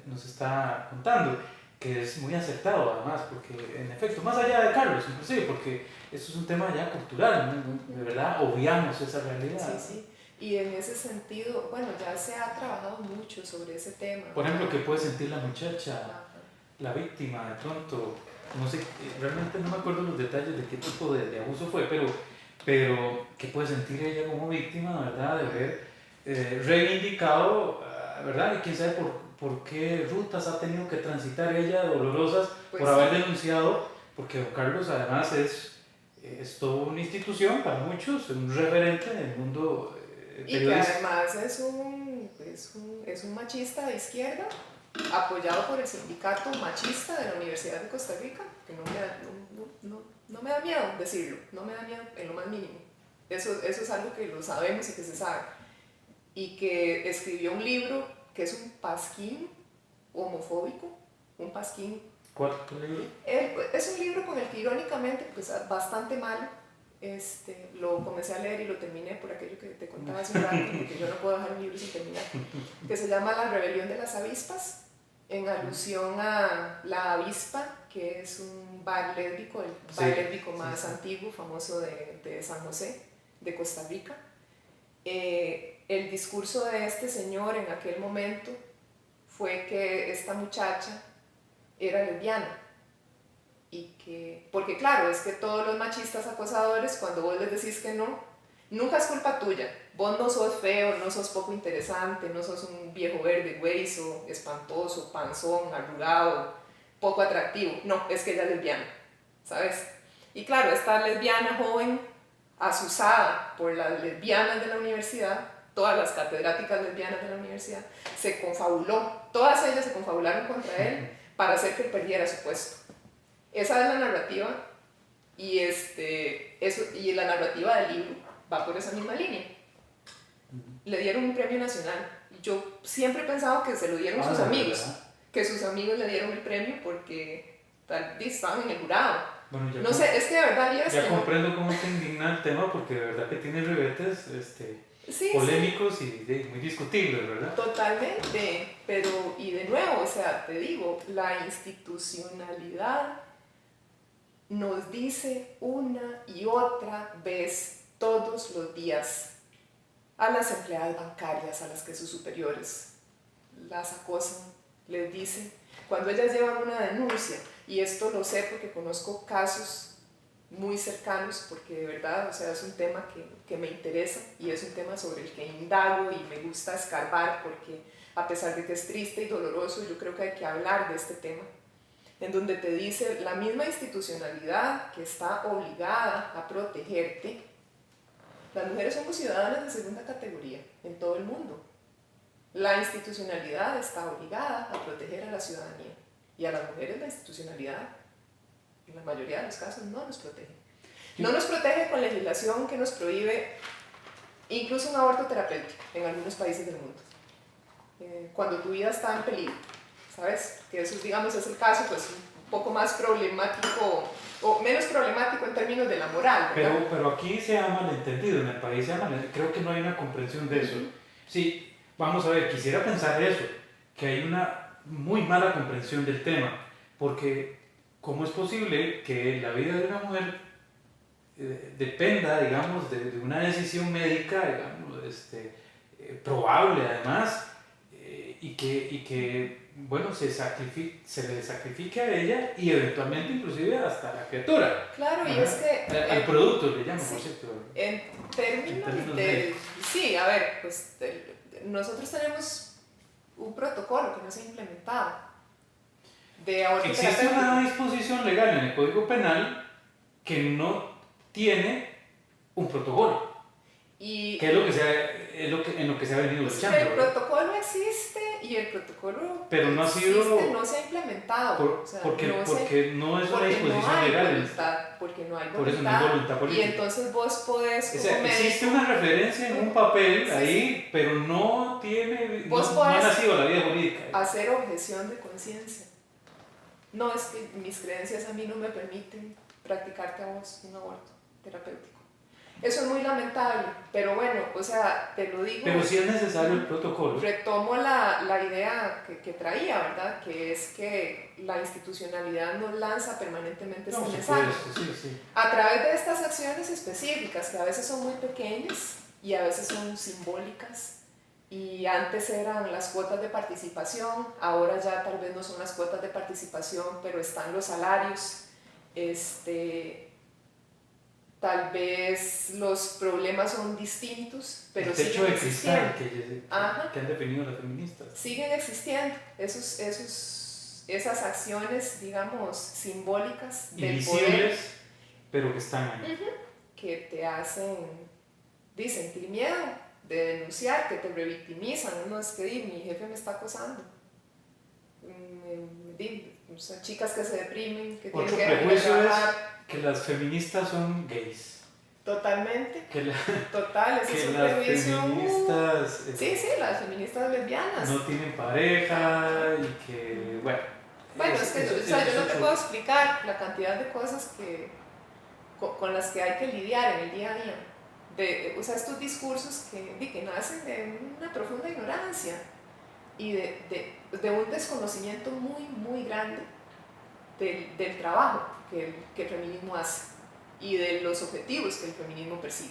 nos está contando, que es muy acertado además, porque en efecto, más allá de Carlos, inclusive, porque esto es un tema ya cultural, ¿no? De verdad, obviamos esa realidad. Sí. Y en ese sentido, bueno, ya se ha trabajado mucho sobre ese tema. Por ejemplo, ¿qué puede sentir la muchacha, Ajá. la víctima, de pronto? No sé, realmente no me acuerdo los detalles de qué tipo de abuso fue, pero ¿qué puede sentir ella como víctima, verdad? De haber reivindicado, ¿verdad? Y quién sabe por qué rutas ha tenido que transitar ella, dolorosas, Pues por sí. haber denunciado, porque don Carlos además es toda una institución para muchos, un referente en el mundo Y que periodístico. además es un machista de izquierda, apoyado por el sindicato machista de la Universidad de Costa Rica, que no me da miedo decirlo, no me da miedo en lo más mínimo. Eso es algo que lo sabemos y que se sabe. Y que escribió un libro que es un pasquín homofóbico, un pasquín. ¿Cuál libro? Es un libro con el que irónicamente, pues bastante malo, lo comencé a leer y lo terminé por aquello que te contaba hace un rato, porque yo no puedo dejar un libro sin terminar, que se llama La rebelión de las avispas, en alusión a la avispa, que es un bar lésbico, el bar lésbico más antiguo, famoso de San José, de Costa Rica. El discurso de este señor en aquel momento fue que esta muchacha era lesbiana y que, porque claro, es que todos los machistas acosadores, cuando vos les decís que no, nunca es culpa tuya, vos no sos feo, no sos poco interesante, no sos un viejo verde, hueso, espantoso, panzón, arrugado, poco atractivo, no, es que ella es lesbiana, ¿sabes? Y claro, esta lesbiana joven, asusada por las lesbianas de la universidad, todas las catedráticas lesbianas de la universidad, se confabuló, todas ellas se confabularon contra él para hacer que él perdiera su puesto. Esa es la narrativa y, y la narrativa del libro va por esa misma línea. Le dieron un premio nacional. Yo siempre he pensado que se lo dieron sus amigos, ¿verdad? Que sus amigos le dieron el premio porque tal vez estaban en el jurado. Bueno, no sé, es que de verdad ya comprendo cómo te indigna el tema porque de verdad que tiene revetes sí, polémicos sí. Y muy discutibles, ¿verdad? Totalmente, pero y de nuevo, o sea, te digo, la institucionalidad nos dice una y otra vez, todos los días, a las empleadas bancarias a las que sus superiores las acosan, les dicen, cuando ellas llevan una denuncia, y esto lo sé porque conozco casos muy cercanos, porque de verdad, o sea, es un tema que me interesa y es un tema sobre el que indago y me gusta escarbar porque a pesar de que es triste y doloroso, yo creo que hay que hablar de este tema, en donde te dice la misma institucionalidad que está obligada a protegerte. Las mujeres somos ciudadanas de segunda categoría en todo el mundo. La institucionalidad está obligada a proteger a la ciudadanía y a las mujeres la institucionalidad, en la mayoría de los casos, no nos protege. No nos protege con legislación que nos prohíbe incluso un aborto terapéutico en algunos países del mundo, cuando tu vida está en peligro, ¿sabes? Que eso, digamos, es el caso pues, un poco más problemático o menos problemático en términos de la moral, ¿verdad? Pero aquí se ha malentendido, en el país se ha malentendido, creo que no hay una comprensión de eso. Sí, vamos a ver, quisiera pensar eso, que hay una muy mala comprensión del tema, porque ¿cómo es posible que la vida de una mujer dependa, digamos, de una decisión médica, digamos, probable además, y que bueno, se le sacrifique a ella y eventualmente inclusive hasta a la criatura. Claro, y es que... al producto le llaman, sí, por cierto. En términos de... Sí, a ver, pues nosotros tenemos un protocolo que no se ha implementado de aborto Existe terapéutico. una disposición legal en el Código Penal que no tiene un protocolo. Y que es en lo que se ha venido luchando. El protocolo existe y el protocolo pero no ha sido, no se ha implementado. Porque no es una disposición no hay legal. Voluntad, porque no hay voluntad. Por eso no hay voluntad política. Y entonces vos podés... existe una referencia en un papel ahí, pero no tiene, no ha nacido la vida jurídica. Hacer objeción de conciencia. No, es que mis creencias a mí no me permiten practicarte a vos un aborto terapéutico. Eso es muy lamentable, pero bueno, o sea, te lo digo... Pero sí es necesario el protocolo. Retomo la idea que traía, ¿verdad? Que es que la institucionalidad nos lanza permanentemente este mensaje. Sí. A través de estas acciones específicas, que a veces son muy pequeñas, y a veces son simbólicas. Y antes eran las cuotas de participación, ahora ya tal vez no son las cuotas de participación, pero están los salarios. Tal vez los problemas son distintos, pero el techo siguen de cristal existiendo. que han definido las feministas. Siguen existiendo esas acciones, digamos, simbólicas del invisibles, poder, pero que están ahí. que te hacen sentir miedo de denunciar, que te revictimizan. No, es que mi jefe me está acosando. O sea, chicas que se deprimen, que Otro tienen que prejuicio trabajar. es que las feministas son gays. Totalmente. Que, Total, ese es un las prejuicio. feministas Sí, las feministas lesbianas. no tienen pareja y que, bueno. Bueno, es que yo no te puedo explicar la cantidad de cosas con las que hay que lidiar en el día a día. O sea, estos discursos que nacen de una profunda ignorancia y de un desconocimiento muy, muy grande del trabajo que el feminismo hace y de los objetivos que el feminismo persigue,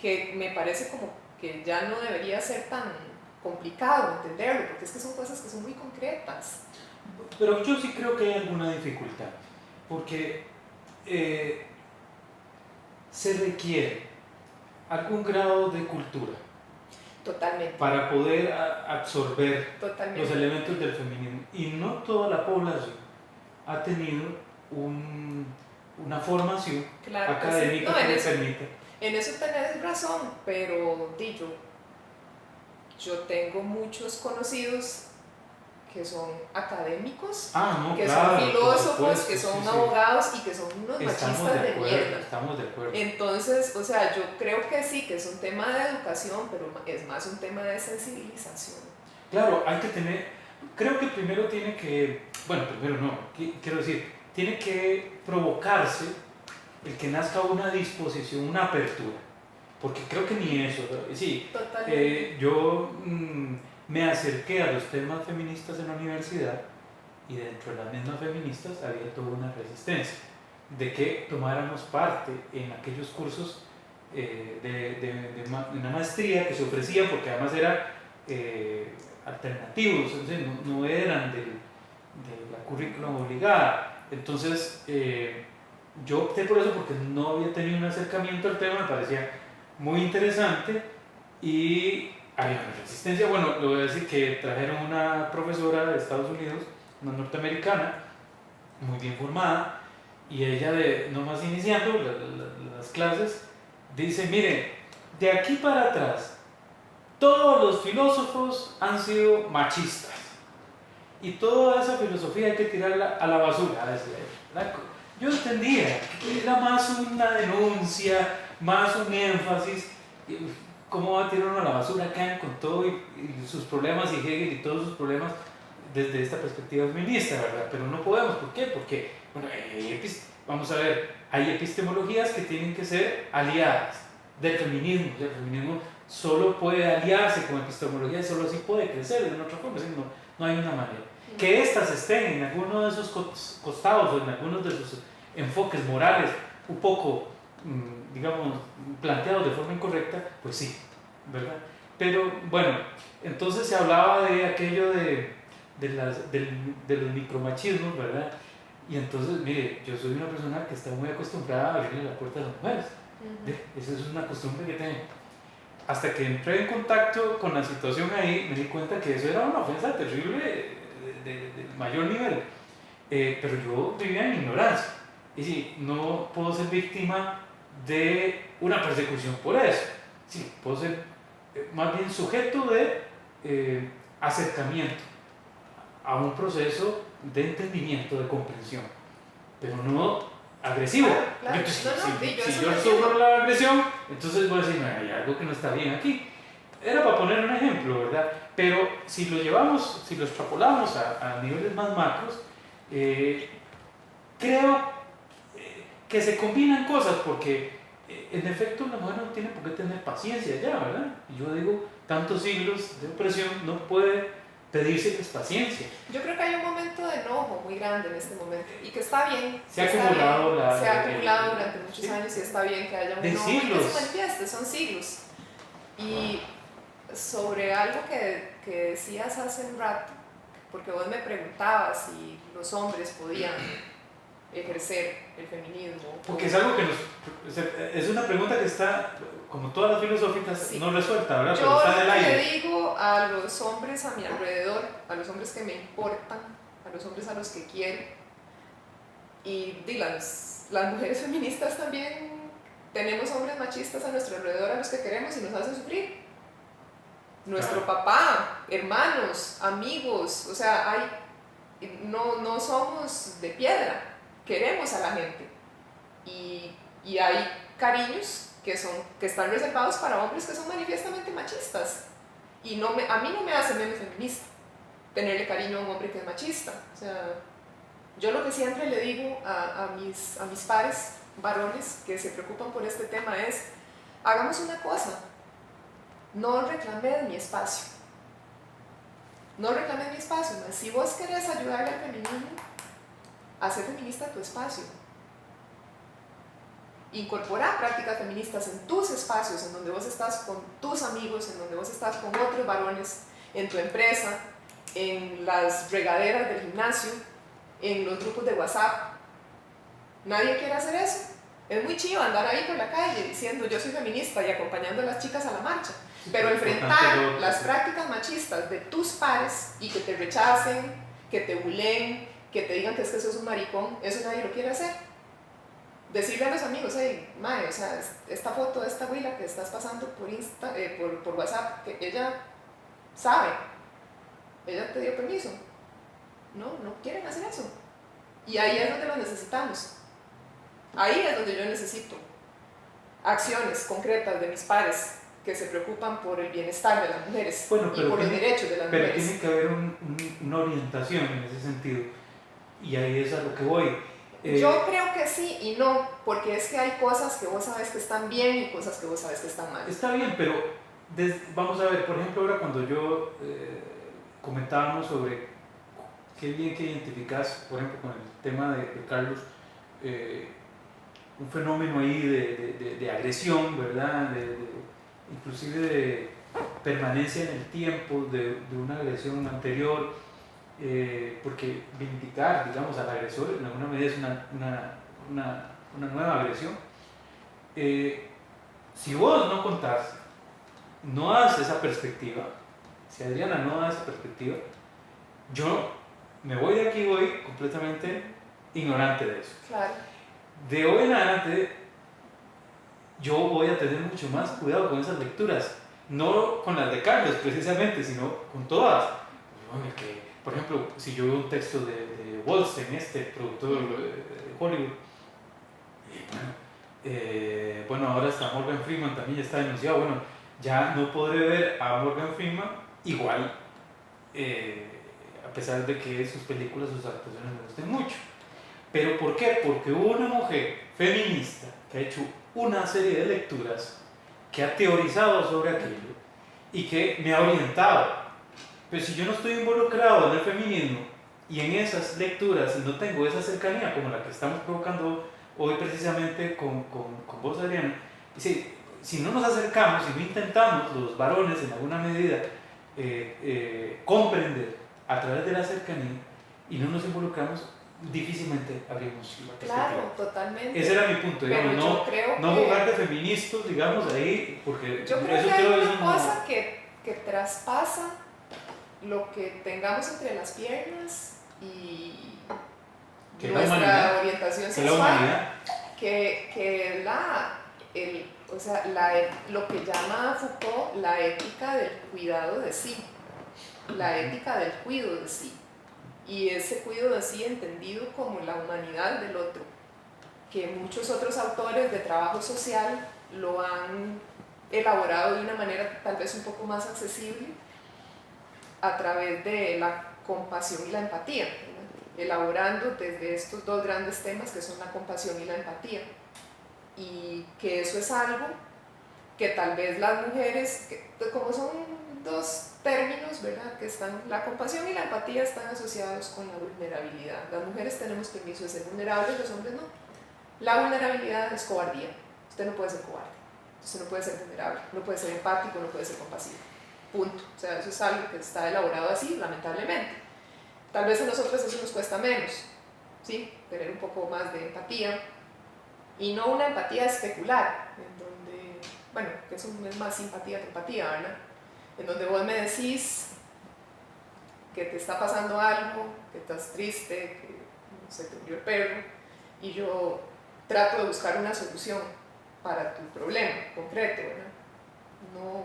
que me parece como que ya no debería ser tan complicado entenderlo, porque es que son cosas que son muy concretas. Pero yo sí creo que hay alguna dificultad, porque se requiere algún grado de cultura. Totalmente. Para poder absorber Totalmente. los elementos del feminismo. Y no toda la población ha tenido una formación académica sí. No, que le permita. En eso tenés razón, pero yo tengo muchos conocidos que son académicos, que son filósofos, que son abogados y que son unos machistas de mierda. Estamos de acuerdo. Entonces, o sea, yo creo que sí, que es un tema de educación, pero es más un tema de sensibilización. Claro, hay que tener, creo que primero tiene que, bueno, primero no, quiero decir, tiene que provocarse el que nazca una disposición, una apertura, porque creo que ni eso, sí, yo me acerqué a los temas feministas en la universidad y dentro de las mismas feministas había toda una resistencia de que tomáramos parte en aquellos cursos de una maestría que se ofrecía, porque además eran alternativos, no eran de la currícula obligada. Entonces yo opté por eso porque no había tenido un acercamiento al tema, me parecía muy interesante y había una resistencia. Bueno, le voy a decir que trajeron una profesora de Estados Unidos, una norteamericana, muy bien formada, y ella, nomás iniciando las clases, dice: mire, de aquí para atrás, todos los filósofos han sido machistas, y toda esa filosofía hay que tirarla a la basura, decía ella. Yo entendía que era más una denuncia, más un énfasis. ¿Cómo va a tirar uno a la basura Kant con todo y sus problemas, y Hegel y todos sus problemas desde esta perspectiva feminista, ¿verdad? Pero no podemos. ¿Por qué? Porque, bueno, vamos a ver, hay epistemologías que tienen que ser aliadas del feminismo. El feminismo solo puede aliarse con epistemologías, solo así puede crecer de otra forma, no hay una manera. Que éstas estén en alguno de esos costados o en algunos de sus enfoques morales un poco, digamos, planteados de forma incorrecta, pues sí, ¿verdad? Pero bueno, entonces se hablaba de aquello de los micromachismos, ¿verdad? Y entonces, mire, yo soy una persona que está muy acostumbrada a abrirle la puerta a las mujeres. Esa es una costumbre que tengo. Hasta que entré en contacto con la situación ahí, me di cuenta que eso era una ofensa terrible de mayor nivel. Pero yo vivía en ignorancia. Y sí, no puedo ser víctima de una persecución por eso. Sí, puedo ser más bien sujeto de acercamiento a un proceso de entendimiento, de comprensión, pero no agresivo. Claro. Si yo sufro la agresión, entonces voy a decir: no, hay algo que no está bien aquí. Era para poner un ejemplo, ¿verdad? Pero si lo llevamos, si lo extrapolamos a niveles más macros, creo que se combinan cosas, porque en efecto la mujer no tiene por qué tener paciencia ya, ¿verdad? Y yo digo, tantos siglos de opresión no puede pedirse paciencia. Yo creo que hay un momento de enojo muy grande en este momento, y que está bien. Se ha acumulado durante muchos años, y está bien que haya un enojo que se manifieste, son siglos. Y sobre algo que decías hace un rato, porque vos me preguntabas si los hombres podían ejercer el feminismo. Porque es algo que es una pregunta que está, como todas las filosóficas, sí, no resuelta, ¿verdad? Yo pero está en el aire. le digo a los hombres a mi alrededor, a los hombres que me importan, a los hombres a los que quiero, y las mujeres feministas también tenemos hombres machistas a nuestro alrededor a los que queremos y nos hacen sufrir. Nuestro papá, hermanos, amigos, o sea, no somos de piedra, queremos a la gente. Y hay cariños que están reservados para hombres que son manifiestamente machistas. Y a mí no me hace menos feminista tenerle cariño a un hombre que es machista. O sea, yo lo que siempre le digo a mis pares varones que se preocupan por este tema es: hagamos una cosa, no reclames mi espacio. No reclames mi espacio. Si vos querés ayudarle al feminismo, hacer feminista tu espacio. Incorporar prácticas feministas en tus espacios, en donde vos estás con tus amigos, en donde vos estás con otros varones, en tu empresa, en las regaderas del gimnasio, en los grupos de WhatsApp. Nadie quiere hacer eso. Es muy chido andar ahí por la calle diciendo yo soy feminista y acompañando a las chicas a la marcha, pero enfrentar las prácticas machistas de tus pares y que te rechacen, que te buleen, que te digan que es que sos un maricón, eso nadie lo quiere hacer. Decirle a los amigos: hey, mae, o sea, esta foto de esta huila que estás pasando por WhatsApp, que ella sabe, ella te dio permiso. No quieren hacer eso. Y ahí es donde lo necesitamos. Ahí es donde yo necesito acciones concretas de mis pares que se preocupan por el bienestar de las mujeres y por los derechos de las mujeres. Pero tiene que haber una orientación en ese sentido. Y ahí es a lo que voy. Yo creo que sí y no, porque es que hay cosas que vos sabes que están bien y cosas que vos sabes que están mal. Está bien, pero vamos a ver, por ejemplo, ahora cuando yo comentábamos sobre qué bien que identificas, por ejemplo, con el tema de Carlos, un fenómeno ahí de agresión, ¿verdad? Inclusive de permanencia en el tiempo de una agresión anterior. Porque vindicar, digamos, al agresor en alguna medida es una nueva agresión. Si vos no contás, no das esa perspectiva, si Adriana no da esa perspectiva, yo me voy de aquí y voy completamente ignorante de eso. Claro. De hoy en adelante yo voy a tener mucho más cuidado con esas lecturas, no con las de Carlos precisamente, sino con todas. Por ejemplo, si yo veo un texto de Wolsten, productor de Hollywood, bueno, ahora hasta Morgan Freeman también ya está denunciado, bueno, ya no podré ver a Morgan Freeman igual, a pesar de que sus películas, sus actuaciones me gusten mucho. ¿Pero por qué? Porque hubo una mujer feminista que ha hecho una serie de lecturas, que ha teorizado sobre aquello y que me ha orientado. Pero si yo no estoy involucrado en el feminismo y en esas lecturas y no tengo esa cercanía como la que estamos provocando hoy precisamente con vos, Adriana, si no nos acercamos, si no intentamos los varones en alguna medida comprender a través de la cercanía y no nos involucramos, difícilmente abrimos la perspectiva. Claro, totalmente. Ese era mi punto, digamos, no jugar de feministas, digamos, ahí, porque yo creo que hay una cosa que traspasa lo que tengamos entre las piernas y nuestra orientación sexual, que lo que llama Foucault la ética del cuidado de sí, la ética del cuidado de sí, y ese cuidado de sí entendido como la humanidad del otro, que muchos otros autores de trabajo social lo han elaborado de una manera tal vez un poco más accesible a través de la compasión y la empatía, ¿verdad? Elaborando desde estos dos grandes temas que son la compasión y la empatía, y que eso es algo que tal vez las mujeres, como son dos términos, ¿verdad? Que la compasión y la empatía están asociados con la vulnerabilidad. Las mujeres tenemos permiso de ser vulnerables, los hombres no. La vulnerabilidad es cobardía, usted no puede ser cobarde. Entonces no puede ser vulnerable, no puede ser empático, no puede ser compasivo. Punto. O sea, eso es algo que está elaborado así, lamentablemente. Tal vez a nosotros eso nos cuesta menos, ¿sí? Tener un poco más de empatía, y no una empatía especular, en donde, bueno, que eso es más simpatía que empatía, ¿verdad? En donde vos me decís que te está pasando algo, que estás triste, que se te murió el perro, y yo trato de buscar una solución para tu problema concreto, ¿verdad? No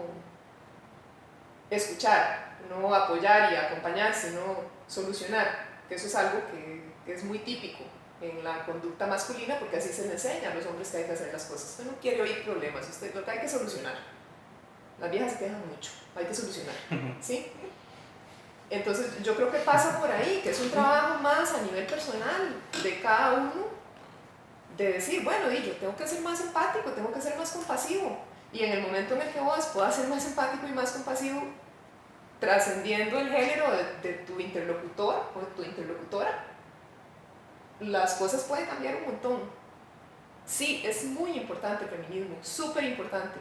escuchar, no apoyar y acompañar, sino solucionar, que eso es algo que es muy típico en la conducta masculina, porque así se le enseña a los hombres que hay que hacer las cosas. Usted no quiere oír problemas, usted lo que hay que solucionar. Las viejas se quejan mucho, hay que solucionar, ¿sí? Entonces yo creo que pasa por ahí, que es un trabajo más a nivel personal de cada uno, de decir, bueno, yo tengo que ser más empático, tengo que ser más compasivo, y en el momento en el que vos puedas ser más empático y más compasivo, trascendiendo el género de tu interlocutor o de tu interlocutora, las cosas pueden cambiar un montón. Sí, es muy importante el feminismo, súper importante.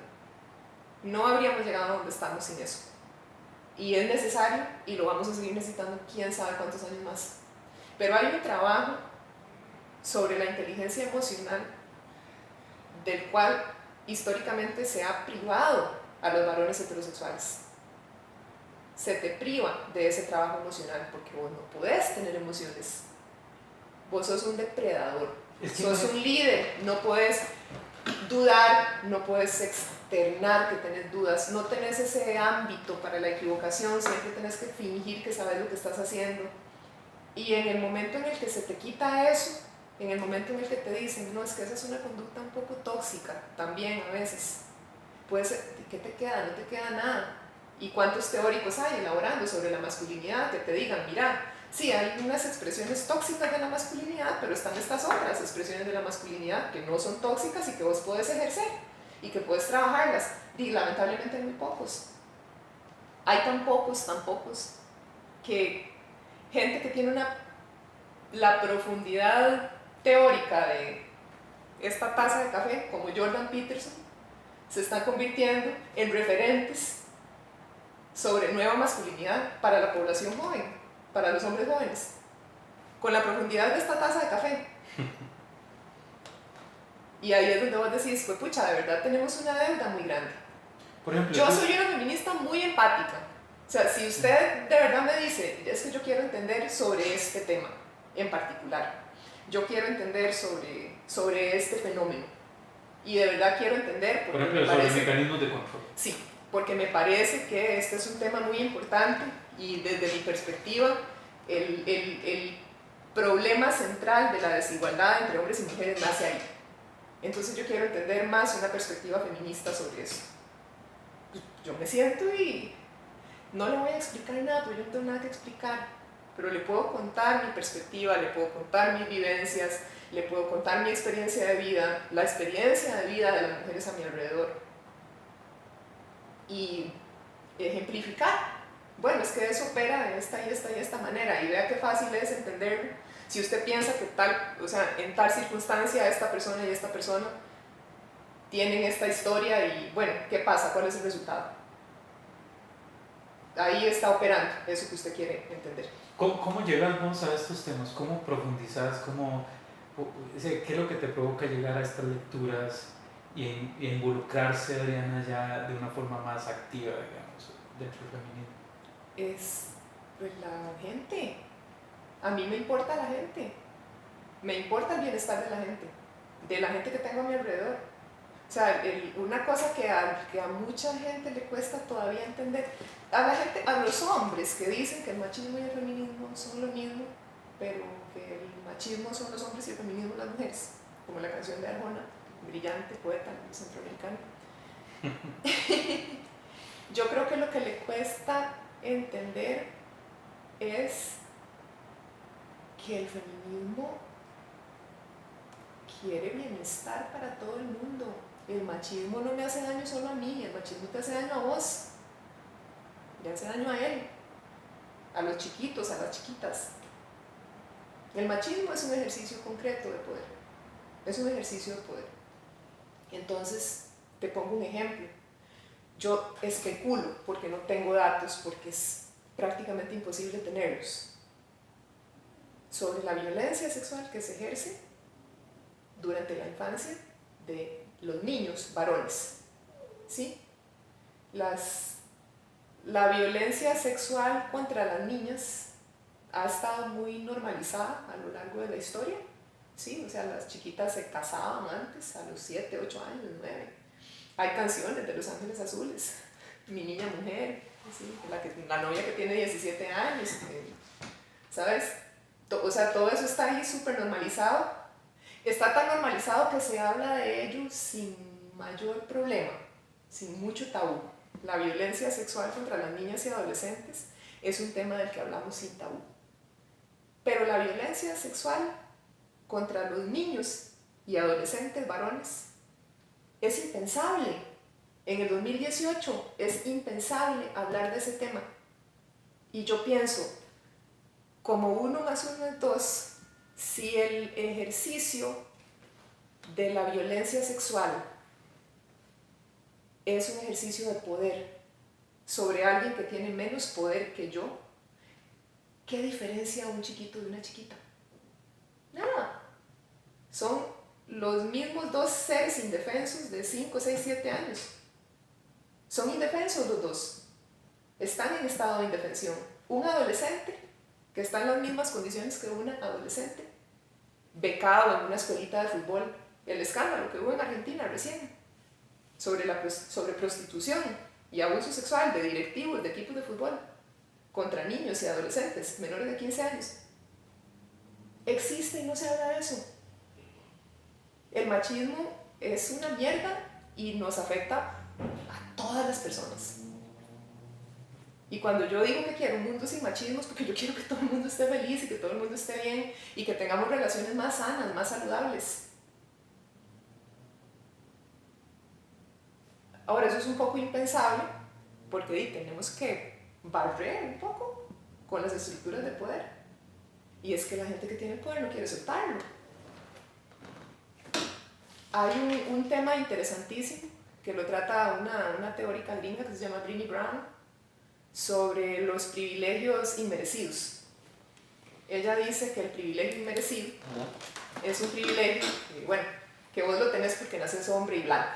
No habríamos llegado a donde estamos sin eso. Y es necesario y lo vamos a seguir necesitando quién sabe cuántos años más. Pero hay un trabajo sobre la inteligencia emocional del cual históricamente se ha privado a los varones heterosexuales. Se te priva de ese trabajo emocional porque vos no podés tener emociones. Vos sos un depredador, sos un líder, no puedes dudar, no puedes externar que tenés dudas, no tenés ese ámbito para la equivocación, siempre tenés que fingir que sabes lo que estás haciendo. Y en el momento en el que se te quita eso, en el momento en el que te dicen, no, es que esa es una conducta un poco tóxica, también a veces, puede ser, ¿qué te queda? No te queda nada. ¿Y cuántos teóricos hay elaborando sobre la masculinidad que te digan, mira, sí, hay unas expresiones tóxicas de la masculinidad, pero están estas otras expresiones de la masculinidad que no son tóxicas y que vos podés ejercer y que puedes trabajarlas? Y lamentablemente hay muy pocos. Hay tan pocos, que gente que tiene la profundidad teórica de esta taza de café, como Jordan Peterson, se están convirtiendo en referentes sobre nueva masculinidad para la población joven, para los hombres jóvenes, con la profundidad de esta taza de café. Y ahí es donde vos decís, pues pucha, de verdad tenemos una deuda muy grande. Por ejemplo, yo soy una feminista muy empática. O sea, si usted de verdad me dice, es que yo quiero entender sobre este tema en particular, yo quiero entender sobre este fenómeno, y de verdad quiero entender porque por ejemplo, sobre mecanismos de control. Sí, porque me parece que este es un tema muy importante y desde mi perspectiva el problema central de la desigualdad entre hombres y mujeres nace ahí. Entonces yo quiero entender más una perspectiva feminista sobre eso. Yo me siento y no le voy a explicar nada, porque yo no tengo nada que explicar, pero le puedo contar mi perspectiva, le puedo contar mis vivencias, le puedo contar mi experiencia de vida, la experiencia de vida de las mujeres a mi alrededor, y ejemplificar. Bueno, es que eso opera de esta y esta y esta manera, y vea qué fácil es entenderlo. Si usted piensa que en tal circunstancia esta persona y esta persona tienen esta historia, y bueno, ¿qué pasa? ¿Cuál es el resultado? Ahí está operando eso que usted quiere entender. ¿Cómo llegas vos a estos temas? ¿Cómo profundizas? ¿Qué es lo que te provoca llegar a estas lecturas y involucrarse, Adriana, ya de una forma más activa, digamos, dentro del feminismo? Es pues la gente. A mí me importa la gente. Me importa el bienestar de la gente que tengo a mi alrededor. O sea, una cosa que a mucha gente le cuesta todavía entender, a los hombres que dicen que el machismo y el feminismo son lo mismo, pero que el machismo son los hombres y el feminismo las mujeres, como la canción de Arjona, brillante poeta centroamericano. Yo creo que lo que le cuesta entender es que el feminismo quiere bienestar para todo el mundo. El machismo no me hace daño solo a mí, el machismo te hace daño a vos, le hace daño a él, a los chiquitos, a las chiquitas. El machismo es un ejercicio concreto de poder, es un ejercicio de poder. Entonces, Te pongo un ejemplo. Yo especulo, porque no tengo datos, porque es prácticamente imposible tenerlos, sobre la violencia sexual que se ejerce durante la infancia de los niños varones, ¿sí? La violencia sexual contra las niñas ha estado muy normalizada a lo largo de la historia, ¿sí? O sea, las chiquitas se casaban antes, a los 7, 8 años, 9. Hay canciones de Los Ángeles Azules, Mi Niña Mujer, ¿sí? La novia que tiene 17 años, ¿sabes? O sea, todo eso está ahí súper normalizado. Está tan normalizado que se habla de ello sin mayor problema, sin mucho tabú. La violencia sexual contra las niñas y adolescentes es un tema del que hablamos sin tabú. Pero la violencia sexual contra los niños y adolescentes varones es impensable. En el 2018 es impensable hablar de ese tema. Y yo pienso, como 1 más 1 es 2, si el ejercicio de la violencia sexual es un ejercicio de poder sobre alguien que tiene menos poder que yo, ¿qué diferencia un chiquito de una chiquita? Nada. Son los mismos 2 seres indefensos de 5, 6, 7 años. Son indefensos los 2. Están en estado de indefensión. Un adolescente que está en las mismas condiciones que una adolescente, becado en una escuelita de fútbol. El escándalo que hubo en Argentina recién sobre prostitución y abuso sexual de directivos de equipos de fútbol contra niños y adolescentes menores de 15 años. Existe y no se habla de eso. El machismo es una mierda y nos afecta a todas las personas. Y cuando yo digo que quiero un mundo sin machismo es porque yo quiero que todo el mundo esté feliz y que todo el mundo esté bien y que tengamos relaciones más sanas, más saludables. Ahora, eso es un poco impensable porque tenemos que barrer un poco con las estructuras de poder. Y es que la gente que tiene poder no quiere soltarlo. Hay un tema interesantísimo que lo trata una teórica gringa que se llama Brené Brown, sobre los privilegios inmerecidos. Ella dice que el privilegio inmerecido es un privilegio que vos lo tenés porque naces hombre y blanco.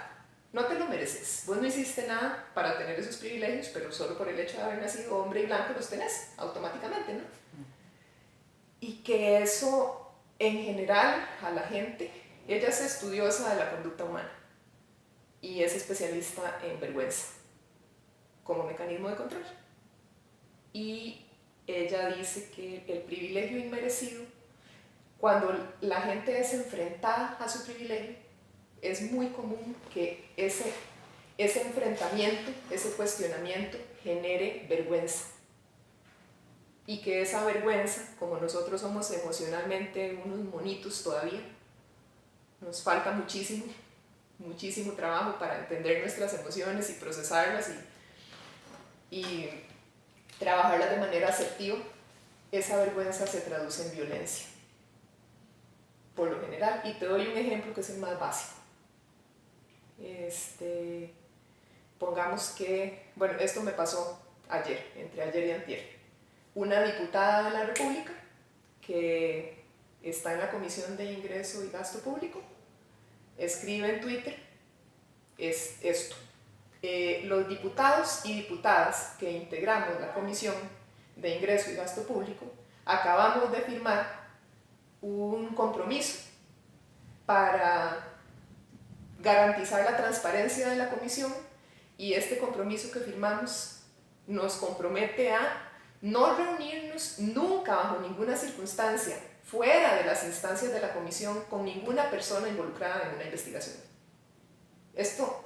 No te lo mereces. Vos no hiciste nada para tener esos privilegios, pero solo por el hecho de haber nacido hombre y blanco los tenés automáticamente, ¿no? Y que eso, en general, a la gente, ella es estudiosa de la conducta humana y es especialista en vergüenza como mecanismo de control. Y ella dice que el privilegio inmerecido, cuando la gente es enfrentada a su privilegio, es muy común que ese enfrentamiento, ese cuestionamiento genere vergüenza. Y que esa vergüenza, como nosotros somos emocionalmente unos monitos todavía, nos falta muchísimo, muchísimo trabajo para entender nuestras emociones y procesarlas y trabajarlas de manera asertiva. Esa vergüenza se traduce en violencia, por lo general. Y te doy un ejemplo que es el más básico. Pongamos que, esto me pasó ayer, entre ayer y antier. Una diputada de la República que está en la Comisión de Ingreso y Gasto Público escribe en Twitter esto: los diputados y diputadas que integramos la Comisión de Ingreso y Gasto Público acabamos de firmar un compromiso para garantizar la transparencia de la comisión, y este compromiso que firmamos nos compromete a no reunirnos nunca, bajo ninguna circunstancia, fuera de las instancias de la comisión, con ninguna persona involucrada en una investigación. Esto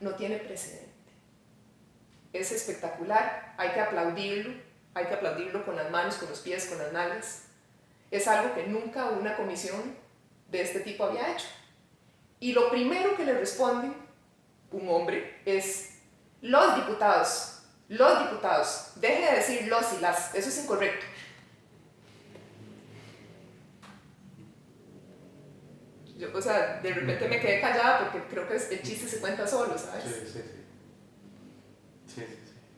no tiene precedente. Es espectacular, hay que aplaudirlo con las manos, con los pies, con las nalgas. Es algo que nunca una comisión de este tipo había hecho. Y lo primero que le responden un hombre es: los diputados, deje de decir los y las, eso es incorrecto. Yo, o sea, de repente me quedé callada porque creo que el chiste se cuenta solo, ¿sabes? Sí, sí, sí.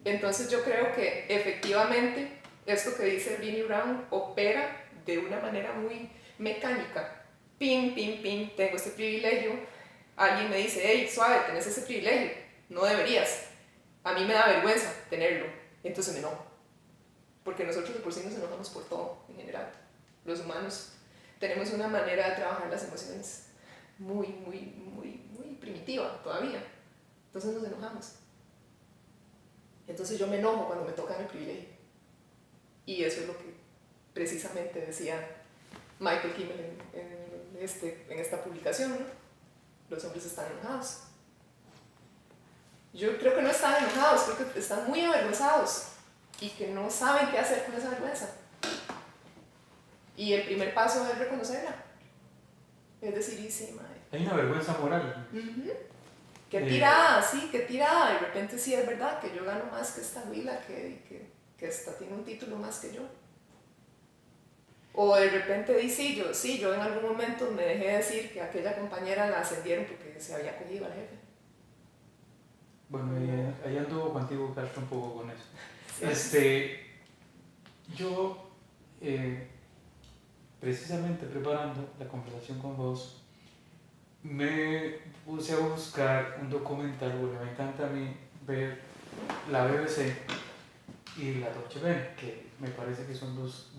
Entonces yo creo que efectivamente esto que dice Brené Brown opera de una manera muy mecánica. Pim, pim, pim, tengo este privilegio. Alguien me dice, hey, suave, tenés ese privilegio. No deberías. A mí me da vergüenza tenerlo. Entonces me enojo. Porque nosotros de por sí nos enojamos por todo, en general. Los humanos tenemos una manera de trabajar las emociones muy, muy, muy, muy primitiva todavía. Entonces nos enojamos. Entonces yo me enojo cuando me tocan el privilegio. Y eso es lo que precisamente decía Michael Kimmel en esta publicación, ¿no? Los hombres están enojados. Yo creo que no están enojados, creo que están muy avergonzados y que no saben qué hacer con esa vergüenza. Y el primer paso es reconocerla. Es decir, y sí, madre. Hay una vergüenza moral. Qué tirada, sí, qué tirada. De repente sí es verdad que yo gano más que esta Willa, que esta tiene un título más que yo. O de repente sí, yo en algún momento me dejé decir que aquella compañera la ascendieron porque se había cogido al jefe. Bueno, ahí anduvo contigo Castro un poco con eso. Sí. Yo, precisamente preparando la conversación con vos, me puse a buscar un documental, porque me encanta a mí ver la BBC y la Deutsche Welle, que me parece que son dos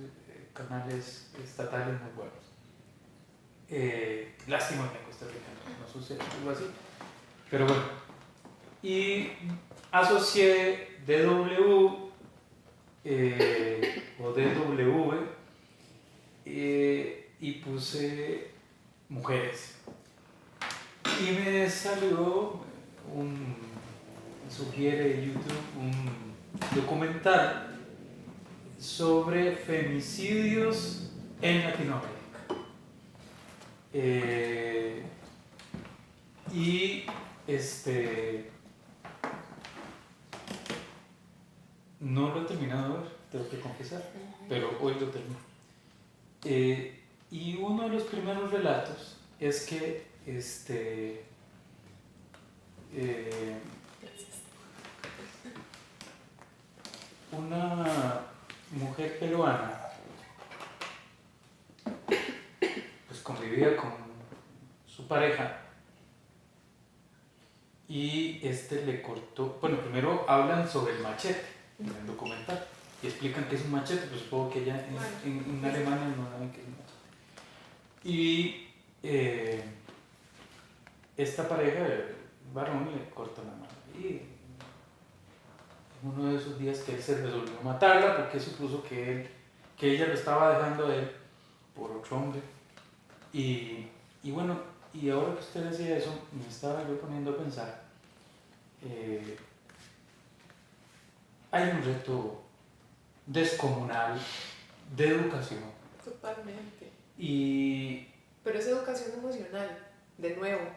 canales estatales muy buenos. Lástima que en Costa Rica no sucede algo así, pero bueno. Y asocié DW o DW y puse mujeres. Y me salió sugiere YouTube un documental sobre femicidios en Latinoamérica. No lo he terminado de ver, tengo que confesar, pero hoy lo termino. Y uno de los primeros relatos es que una mujer peruana pues convivía con su pareja y le cortó. Bueno, primero hablan sobre el machete en el documental y explican qué es un machete, pues supongo que ya en Alemania no saben qué es un machete. Y esta pareja, el varón, le corta la mano. Y uno de esos días que él se resolvió matarla porque supuso que ella lo estaba dejando a él por otro hombre. Y bueno, y ahora que usted decía eso, me estaba yo poniendo a pensar, hay un reto descomunal de educación. Totalmente. Pero es educación emocional, de nuevo.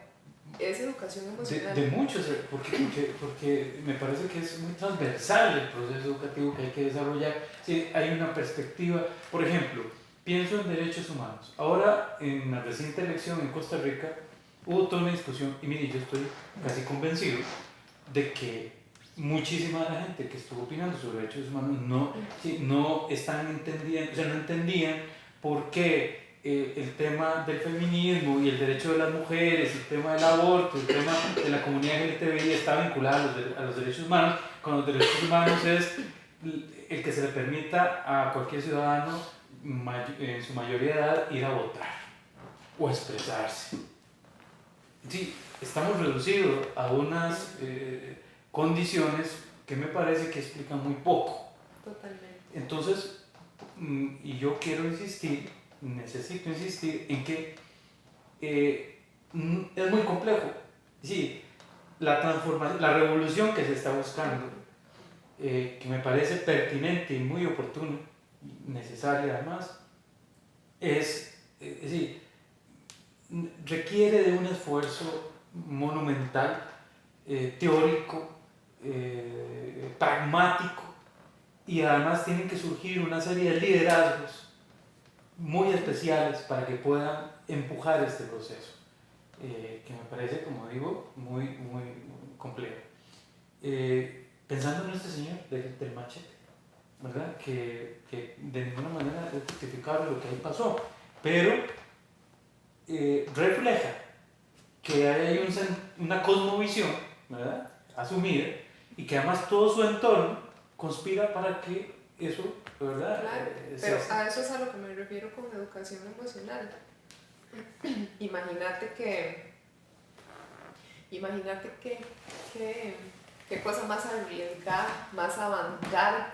Es educación emocional. De muchos, porque me parece que es muy transversal el proceso educativo que hay que desarrollar. Sí, hay una perspectiva, por ejemplo, pienso en derechos humanos. Ahora, en la reciente elección en Costa Rica, hubo toda una discusión, y mire, yo estoy casi convencido de que muchísima de la gente que estuvo opinando sobre derechos humanos no están entendiendo, o sea, no entendían por qué el tema del feminismo y el derecho de las mujeres, el tema del aborto, el tema de la comunidad LGTBI está vinculado a los derechos humanos, cuando los derechos humanos es el que se le permita a cualquier ciudadano en su mayoría de edad ir a votar o expresarse. Sí, estamos reducidos a unas condiciones que me parece que explican muy poco. Totalmente. Entonces, y yo quiero necesito insistir en que es muy complejo. Sí, la transformación, la revolución que se está buscando, que me parece pertinente y muy oportuna, necesaria además, requiere de un esfuerzo monumental, teórico, pragmático, y además tienen que surgir una serie de liderazgos muy especiales para que puedan empujar este proceso. que me parece, como digo, muy, muy complejo. Pensando en este señor del machete, ¿verdad? Que de ninguna manera es justificable lo que ahí pasó, pero refleja que hay una cosmovisión, ¿verdad? Asumida, y que además todo su entorno conspira para que eso, ¿verdad? Claro, pero a eso es a lo que me refiero con educación emocional. Imagínate qué cosa más arriesgada, más avant-garde.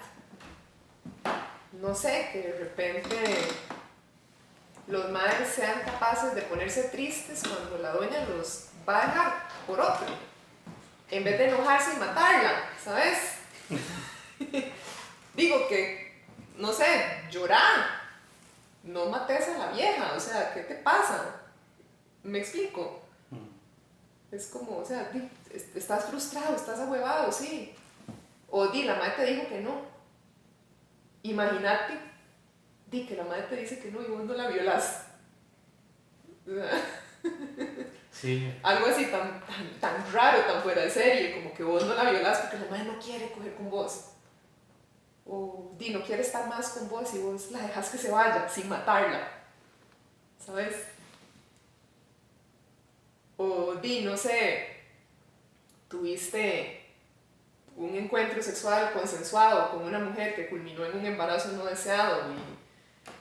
No sé, que de repente los madres sean capaces de ponerse tristes cuando la doña los va a dejar por otro, en vez de enojarse y matarla, ¿sabes? Digo que, no sé, llorar, no mates a la vieja, o sea, ¿qué te pasa? ¿Me explico? Es como, o sea, estás frustrado, estás ahuevado, sí. O la madre te dijo que no. Imagínate, que la madre te dice que no y vos no la violás. Sí. Algo así tan raro, tan fuera de serie, como que vos no la violás porque la madre no quiere coger con vos. O no quiere estar más con vos y vos la dejas que se vaya sin matarla. ¿Sabes? O no sé, tuviste un encuentro sexual consensuado con una mujer que culminó en un embarazo no deseado y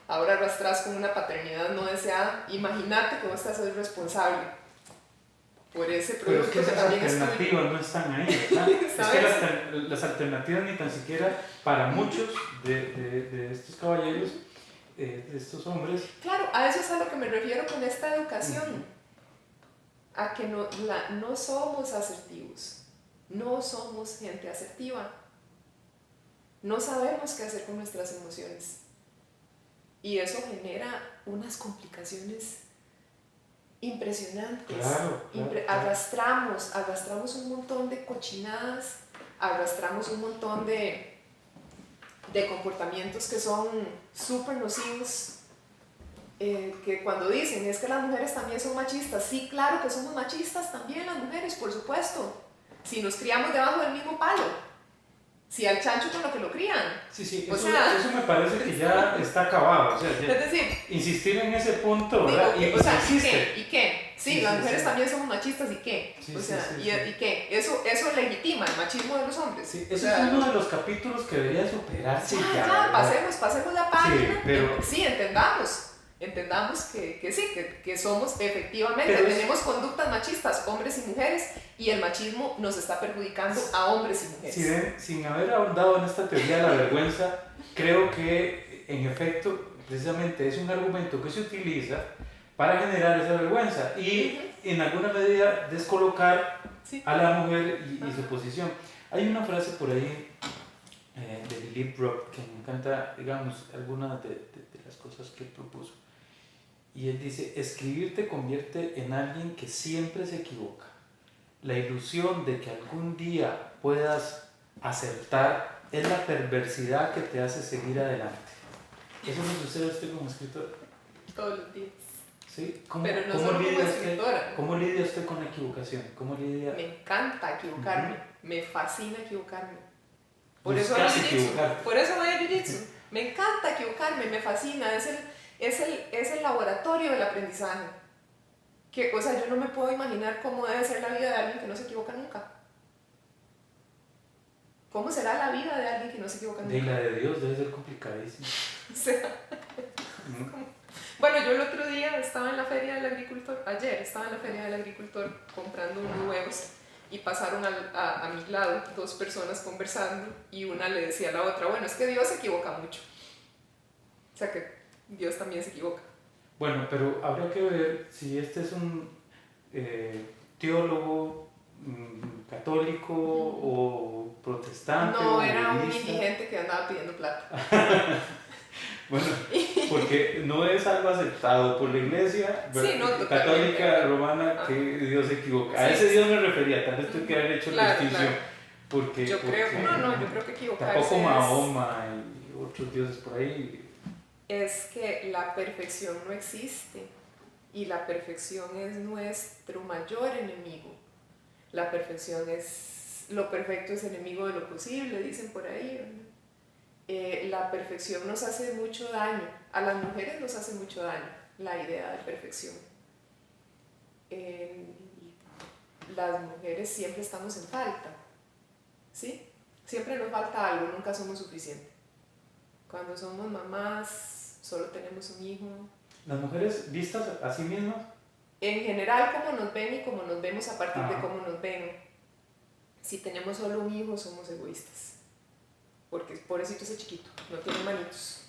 ahora arrastras con una paternidad no deseada. Imagínate que vos estás responsable por ese producto. Pero es que esas alternativas no están ahí, ¿verdad? Es que las alternativas ni tan siquiera para muchos de estos caballeros, de estos hombres. Claro, a eso es a lo que me refiero con esta educación. A que no somos asertivos, no somos gente asertiva, no sabemos qué hacer con nuestras emociones y eso genera unas complicaciones impresionantes. Claro. Arrastramos un montón de cochinadas, arrastramos un montón de comportamientos que son súper nocivos. Que cuando dicen es que las mujeres también son machistas, sí, claro que somos machistas también las mujeres, por supuesto, si nos criamos debajo del mismo palo, si al chancho con lo que lo crían. Sí, eso me parece que ya está acabado, o sea, es decir, insistir en ese punto, ¿verdad? Digo, ¿y qué? Sí, las mujeres también somos machistas, ¿y qué? ¿Y qué? Eso legitima el machismo de los hombres. Sí, eso es uno de los capítulos que debería superarse ya, pasemos la página. Sí, entendamos que sí, que somos efectivamente, tenemos conductas machistas, hombres y mujeres, y el machismo nos está perjudicando a hombres y mujeres. Sin haber ahondado en esta teoría de la vergüenza, creo que en efecto, precisamente es un argumento que se utiliza para generar esa vergüenza y en alguna medida descolocar a la mujer y su posición. Hay una frase por ahí de Philip Roth que me encanta, digamos, algunas de las cosas que él propuso. Y él dice, escribir te convierte en alguien que siempre se equivoca. La ilusión de que algún día puedas acertar es la perversidad que te hace seguir adelante. ¿Eso me sucede a usted como escritor? Todos los días. ¿Sí? Pero no solo como escritora. ¿Cómo lidia usted con la equivocación? Me encanta equivocarme, me fascina equivocarme. Por eso voy a Jiu-Jitsu. Me encanta equivocarme, me fascina, es el laboratorio del aprendizaje. O sea, yo no me puedo imaginar cómo debe ser la vida de alguien que no se equivoca nunca. ¿Cómo será la vida de alguien que no se equivoca nunca? Y la de Dios debe ser complicadísima. O sea, bueno, yo el otro día estaba en la feria del agricultor, ayer estaba en la feria del agricultor comprando unos huevos y pasaron a mi lado dos personas conversando y una le decía a la otra, bueno, es que Dios se equivoca mucho. O sea que Dios también se equivoca. Bueno, pero habrá que ver si este es un teólogo católico o protestante. No, era un indigente que andaba pidiendo plata. Bueno, porque no es algo aceptado por la iglesia católica romana que Dios se equivoca. A ese Dios me refería, tal vez tuve que haber hecho la distinción. Porque, yo creo que equivocarse tampoco Mahoma y otros dioses por ahí. Es que la perfección no existe. y la perfección es nuestro mayor enemigo. La perfección es, lo perfecto es enemigo de lo posible, dicen por ahí, ¿verdad? La perfección nos hace mucho daño, a las mujeres nos hace mucho daño la idea de perfección. Las mujeres siempre estamos en falta, ¿sí? Siempre nos falta algo, nunca somos suficientes. Cuando somos mamás, solo tenemos un hijo. ¿Las mujeres vistas a sí mismas? En general, cómo nos ven y cómo nos vemos a partir de Ajá. cómo nos ven. Si tenemos solo un hijo, somos egoístas. Porque pobrecito ese chiquito, no tiene manitos.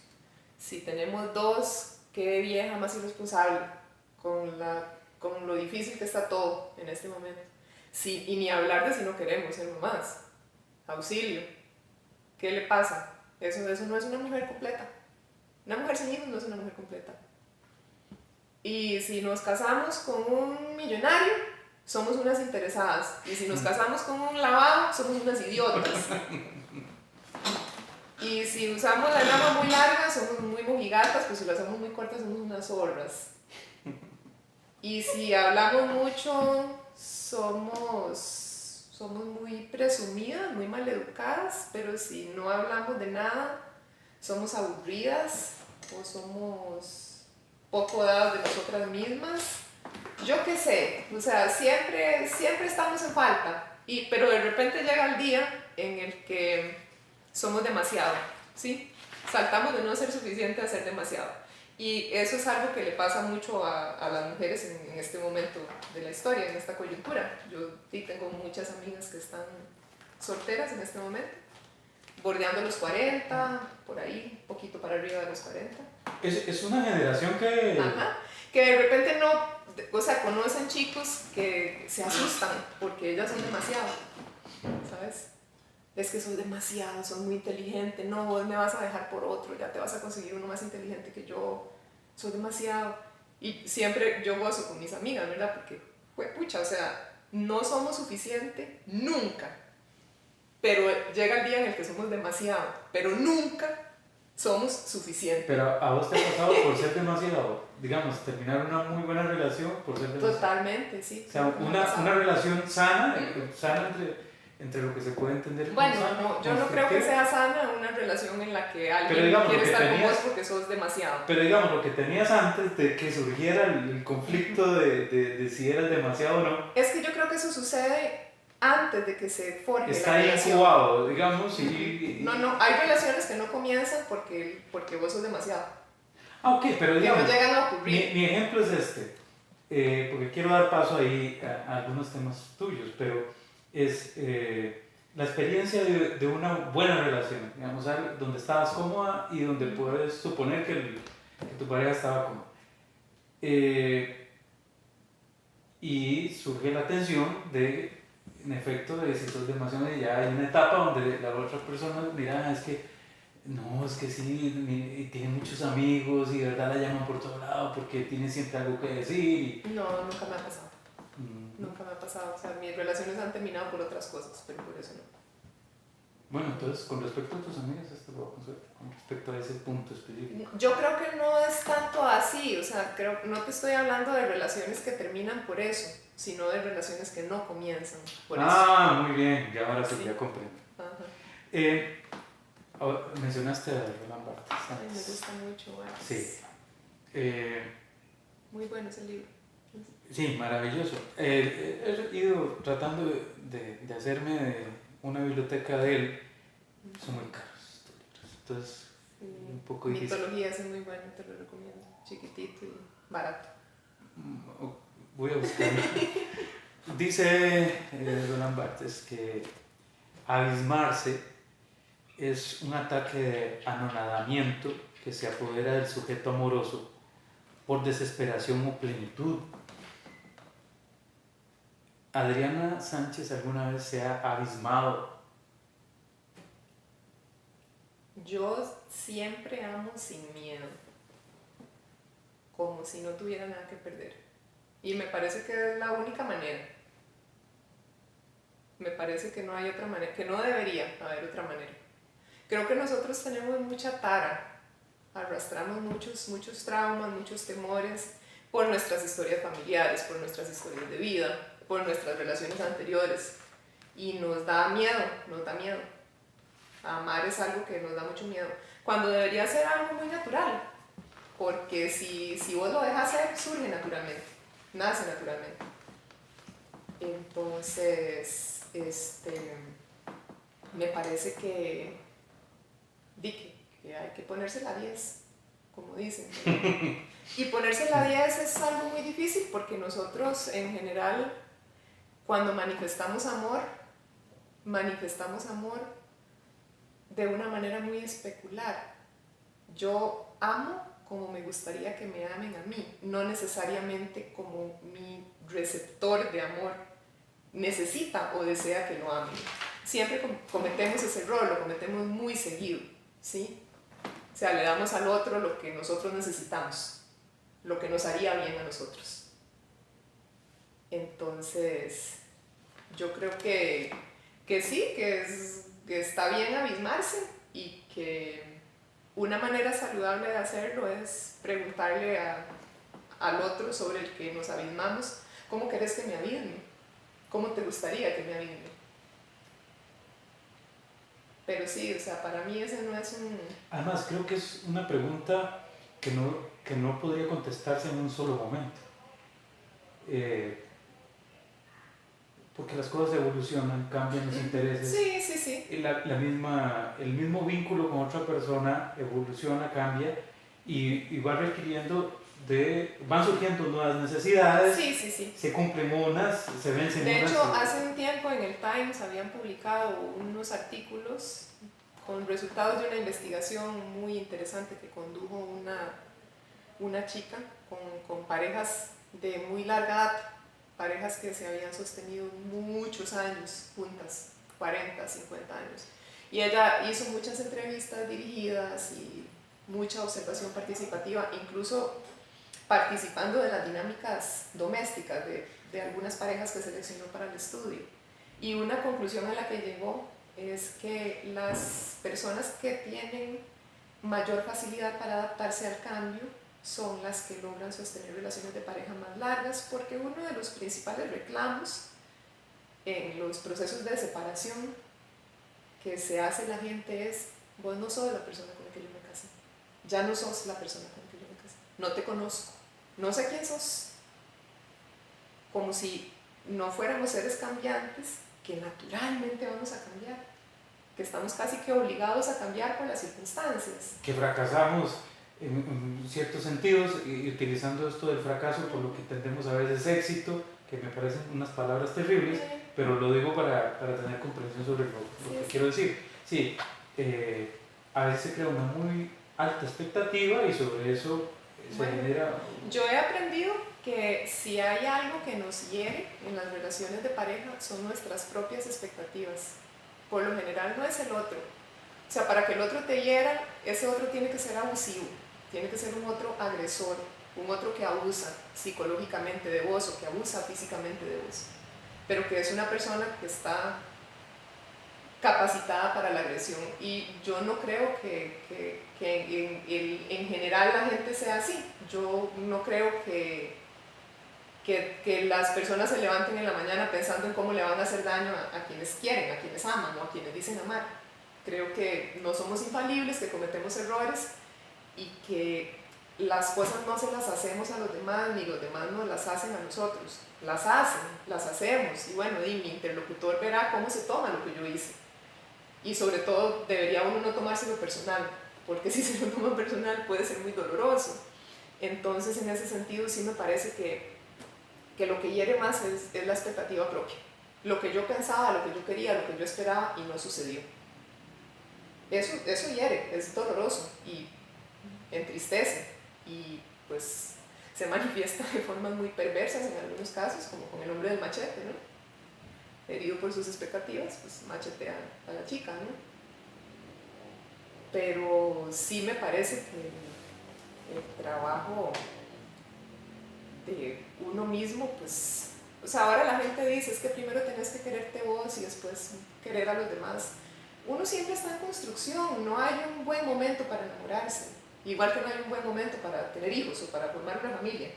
Si tenemos dos, qué vieja más irresponsable, con lo difícil que está todo en este momento. Sí, y ni hablar de si no queremos ser mamás. Auxilio. ¿Qué le pasa? Eso no es una mujer completa. Una mujer sin hijos no es una mujer completa. Y si nos casamos con un millonario, somos unas interesadas. Y si nos casamos con un lavado, somos unas idiotas. Y si usamos la llama muy larga, somos muy mojigatas, pues si la hacemos muy corta, somos unas zorras. Y si hablamos mucho, somos muy presumidas, muy maleducadas, pero si no hablamos de nada, somos aburridas o somos poco dadas de nosotras mismas. Yo qué sé, o sea, siempre estamos en falta, pero de repente llega el día en el que somos demasiado, ¿sí? Saltamos de no ser suficiente a ser demasiado. Y eso es algo que le pasa mucho a las mujeres en este momento de la historia, en esta coyuntura. Yo sí tengo muchas amigas que están solteras en este momento, bordeando los 40, por ahí, un poquito para arriba de los 40. Es una generación que... Ajá, que de repente no, o sea, conocen chicos que se asustan porque ellas son demasiado, ¿sabes? Es que sos demasiado, sos muy inteligente, no, vos me vas a dejar por otro, ya te vas a conseguir uno más inteligente que yo, sos demasiado. Y siempre yo gozo con mis amigas, ¿verdad? Porque, pues, pucha, o sea, no somos suficiente nunca, pero llega el día en el que somos demasiado, pero nunca somos suficientes. Pero a vos te ha pasado por ser demasiado, digamos, terminar una muy buena relación por ser demasiado. Totalmente, sí. O sea, una relación sana, sana entre lo que se puede entender como bueno, sano, no, yo no creo que sea sana una relación en la que alguien digamos, quiere estar con tenías, vos porque sos demasiado. Pero digamos, lo que tenías antes de que surgiera el conflicto de si eras demasiado o no. Es que yo creo que eso sucede antes de que se forje está la ahí relación. incubado, digamos, y... No, hay relaciones que no comienzan porque vos sos demasiado. Ah, ok, pero digamos, que no llegan a ocurrir. Mi ejemplo es este, porque quiero dar paso ahí a algunos temas tuyos, pero es la experiencia de una buena relación, digamos, donde estabas cómoda y donde puedes suponer que tu pareja estaba cómoda. Y surge la tensión de, en efecto, de si sos demasiado, ya hay una etapa donde la otra persona mira, es que no, es que sí, y tiene muchos amigos y de verdad la llaman por todo lado porque tiene siempre algo que decir. No, nunca me ha pasado. Nunca me ha pasado. O sea, mis relaciones han terminado por otras cosas, pero por eso no. Bueno, entonces, con respecto a tus amigas, esto lo vamos a ver, con respecto a ese punto específico. Yo creo que no es tanto así, o sea, no te estoy hablando de relaciones que terminan por eso, sino de relaciones que no comienzan por eso. Muy bien, ya ahora sí, Sí. ya comprendo. Ajá. Mencionaste a Roland Barthes. Ay, me gusta mucho. Sí. Muy bueno ese libro. Sí, maravilloso. He ido tratando de hacerme de una biblioteca de él. Son muy caros estos libros. Entonces, un poco difícil. Mitología es muy bueno, te lo recomiendo. Chiquitito y barato. Voy a buscarlo. Dice Roland Barthes que abismarse es un ataque de anonadamiento que se apodera del sujeto amoroso por desesperación o plenitud. ¿Adriana Sánchez alguna vez se ha abismado? Yo siempre amo sin miedo, como si no tuviera nada que perder. Y me parece que es la única manera. Me parece que no hay otra manera, que no debería haber otra manera. Creo que nosotros tenemos mucha tara, arrastramos muchos traumas, muchos temores, por nuestras historias familiares, por nuestras historias de vida, por nuestras relaciones anteriores. Y nos da miedo, nos da miedo. Amar es algo que nos da mucho miedo, cuando debería ser algo muy natural, porque si vos lo dejas ser, surge naturalmente, nace naturalmente. Entonces, me parece que hay que ponerse la 10, como dicen. Y ponerse la 10 es algo muy difícil, porque nosotros en general, cuando manifestamos amor de una manera muy especular. Yo amo como me gustaría que me amen a mí, no necesariamente como mi receptor de amor necesita o desea que lo amen. Siempre cometemos ese error, lo cometemos muy seguido, ¿sí? O sea, le damos al otro lo que nosotros necesitamos, lo que nos haría bien a nosotros. Entonces, yo creo que sí, que está bien abismarse, y que una manera saludable de hacerlo es preguntarle al otro sobre el que nos abismamos: ¿cómo querés que me abisme? ¿Cómo te gustaría que me abisme? Pero sí, o sea, para mí ese no es un... Además, creo que es una pregunta que no podría contestarse en un solo momento. Porque las cosas evolucionan, cambian los intereses. Sí, sí, sí. El mismo vínculo con otra persona evoluciona, cambia y va requiriendo van surgiendo nuevas necesidades. Sí, sí, sí. Se cumplen unas, se vencen unas. De hecho, hace un tiempo en el Times habían publicado unos artículos con resultados de una investigación muy interesante que condujo una chica con parejas de muy larga edad, parejas que se habían sostenido muchos años juntas, 40, 50 años. Y ella hizo muchas entrevistas dirigidas y mucha observación participativa, incluso participando de las dinámicas domésticas de algunas parejas que seleccionó para el estudio. Y una conclusión a la que llegó es que las personas que tienen mayor facilidad para adaptarse al cambio son las que logran sostener relaciones de pareja más largas, porque uno de los principales reclamos en los procesos de separación que se hace la gente es: vos no sos la persona con la que yo me casé, ya no sos la persona con la que yo me casé, no te conozco, no sé quién sos. Como si no fuéramos seres cambiantes, que naturalmente vamos a cambiar, que estamos casi que obligados a cambiar por las circunstancias. Que fracasamos en ciertos sentidos, y utilizando esto del fracaso por lo que entendemos a veces éxito, que me parecen unas palabras terribles, pero lo digo para tener comprensión sobre lo que quiero decir. Sí, a veces se crea una muy alta expectativa y sobre eso se genera... Yo he aprendido que si hay algo que nos hiere en las relaciones de pareja son nuestras propias expectativas. Por lo general no es el otro. O sea, para que el otro te hiera, ese otro tiene que ser abusivo, tiene que ser un otro agresor, un otro que abusa psicológicamente de vos o que abusa físicamente de vos, pero que es una persona que está capacitada para la agresión. Y yo no creo que en general la gente sea así. Yo no creo que las personas se levanten en la mañana pensando en cómo le van a hacer daño a quienes quieren, a quienes aman o a quienes dicen amar. Creo que no somos infalibles, que cometemos errores y que las cosas no se las hacemos a los demás, ni los demás nos las hacen a nosotros. Las hacen, las hacemos, y bueno, mi interlocutor verá cómo se toma lo que yo hice. Y sobre todo debería uno no tomárselo personal, porque si se lo toma personal puede ser muy doloroso. Entonces, en ese sentido sí me parece que lo que hiere más es la expectativa propia. Lo que yo pensaba, lo que yo quería, lo que yo esperaba y no sucedió. Eso hiere, es doloroso y entristece, y pues se manifiesta de formas muy perversas en algunos casos, como con el hombre del machete, ¿no? Herido por sus expectativas, pues machetea a la chica, ¿no? Pero sí me parece que el trabajo de uno mismo, pues, o sea, ahora la gente dice, es que primero tenés que quererte vos y después querer a los demás. Uno siempre está en construcción, no hay un buen momento para enamorarse, igual que no hay un buen momento para tener hijos o para formar una familia.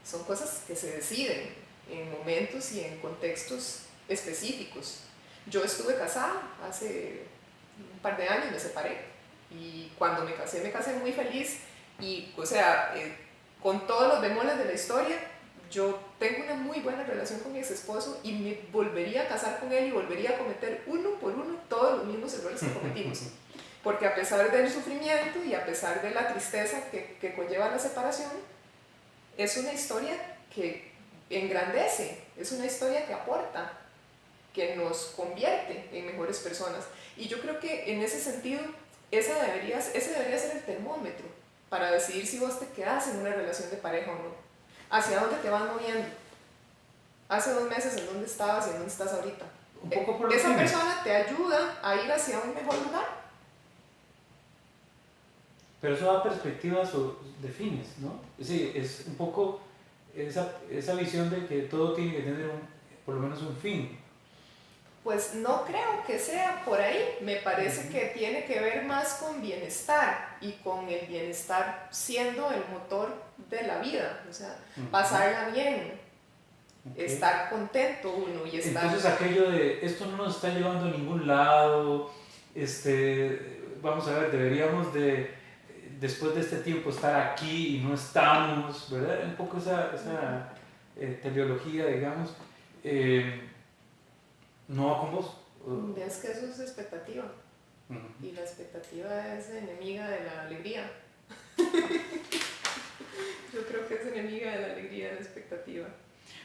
son cosas que se deciden en momentos y en contextos específicos. Yo estuve casada hace un par de años, me separé, y cuando me casé muy feliz, y o sea, con todos los bemoles de la historia, yo tengo una muy buena relación con mi ex esposo y me volvería a casar con él y volvería a cometer uno por uno todos los mismos errores que cometimos. Porque a pesar del sufrimiento y a pesar de la tristeza que conlleva la separación, es una historia que engrandece, es una historia que aporta, que nos convierte en mejores personas. Y yo creo que en ese sentido, ese debería ser el termómetro para decidir si vos te quedás en una relación de pareja o no. ¿Hacia dónde te vas moviendo? Hace 2 meses, ¿en dónde estabas y en dónde estás ahorita? Un poco por los ¿Esa fines. persona te ayuda a ir hacia un mejor lugar? Pero eso da perspectivas de fines, ¿no? Sí, es un poco esa visión de que todo tiene que tener por lo menos un fin. Pues no creo que sea por ahí, me parece que tiene que ver más con bienestar y con el bienestar siendo el motor de la vida, o sea, pasarla bien, estar contento uno y estar... Entonces aquello de esto no nos está llevando a ningún lado, vamos a ver, deberíamos después de este tiempo estar aquí y no estamos, ¿verdad? Un poco esa teleología, digamos. ¿No va con vos? Es que eso es expectativa. Y la expectativa es enemiga de la alegría. Yo creo que es enemiga de la alegría, de la expectativa.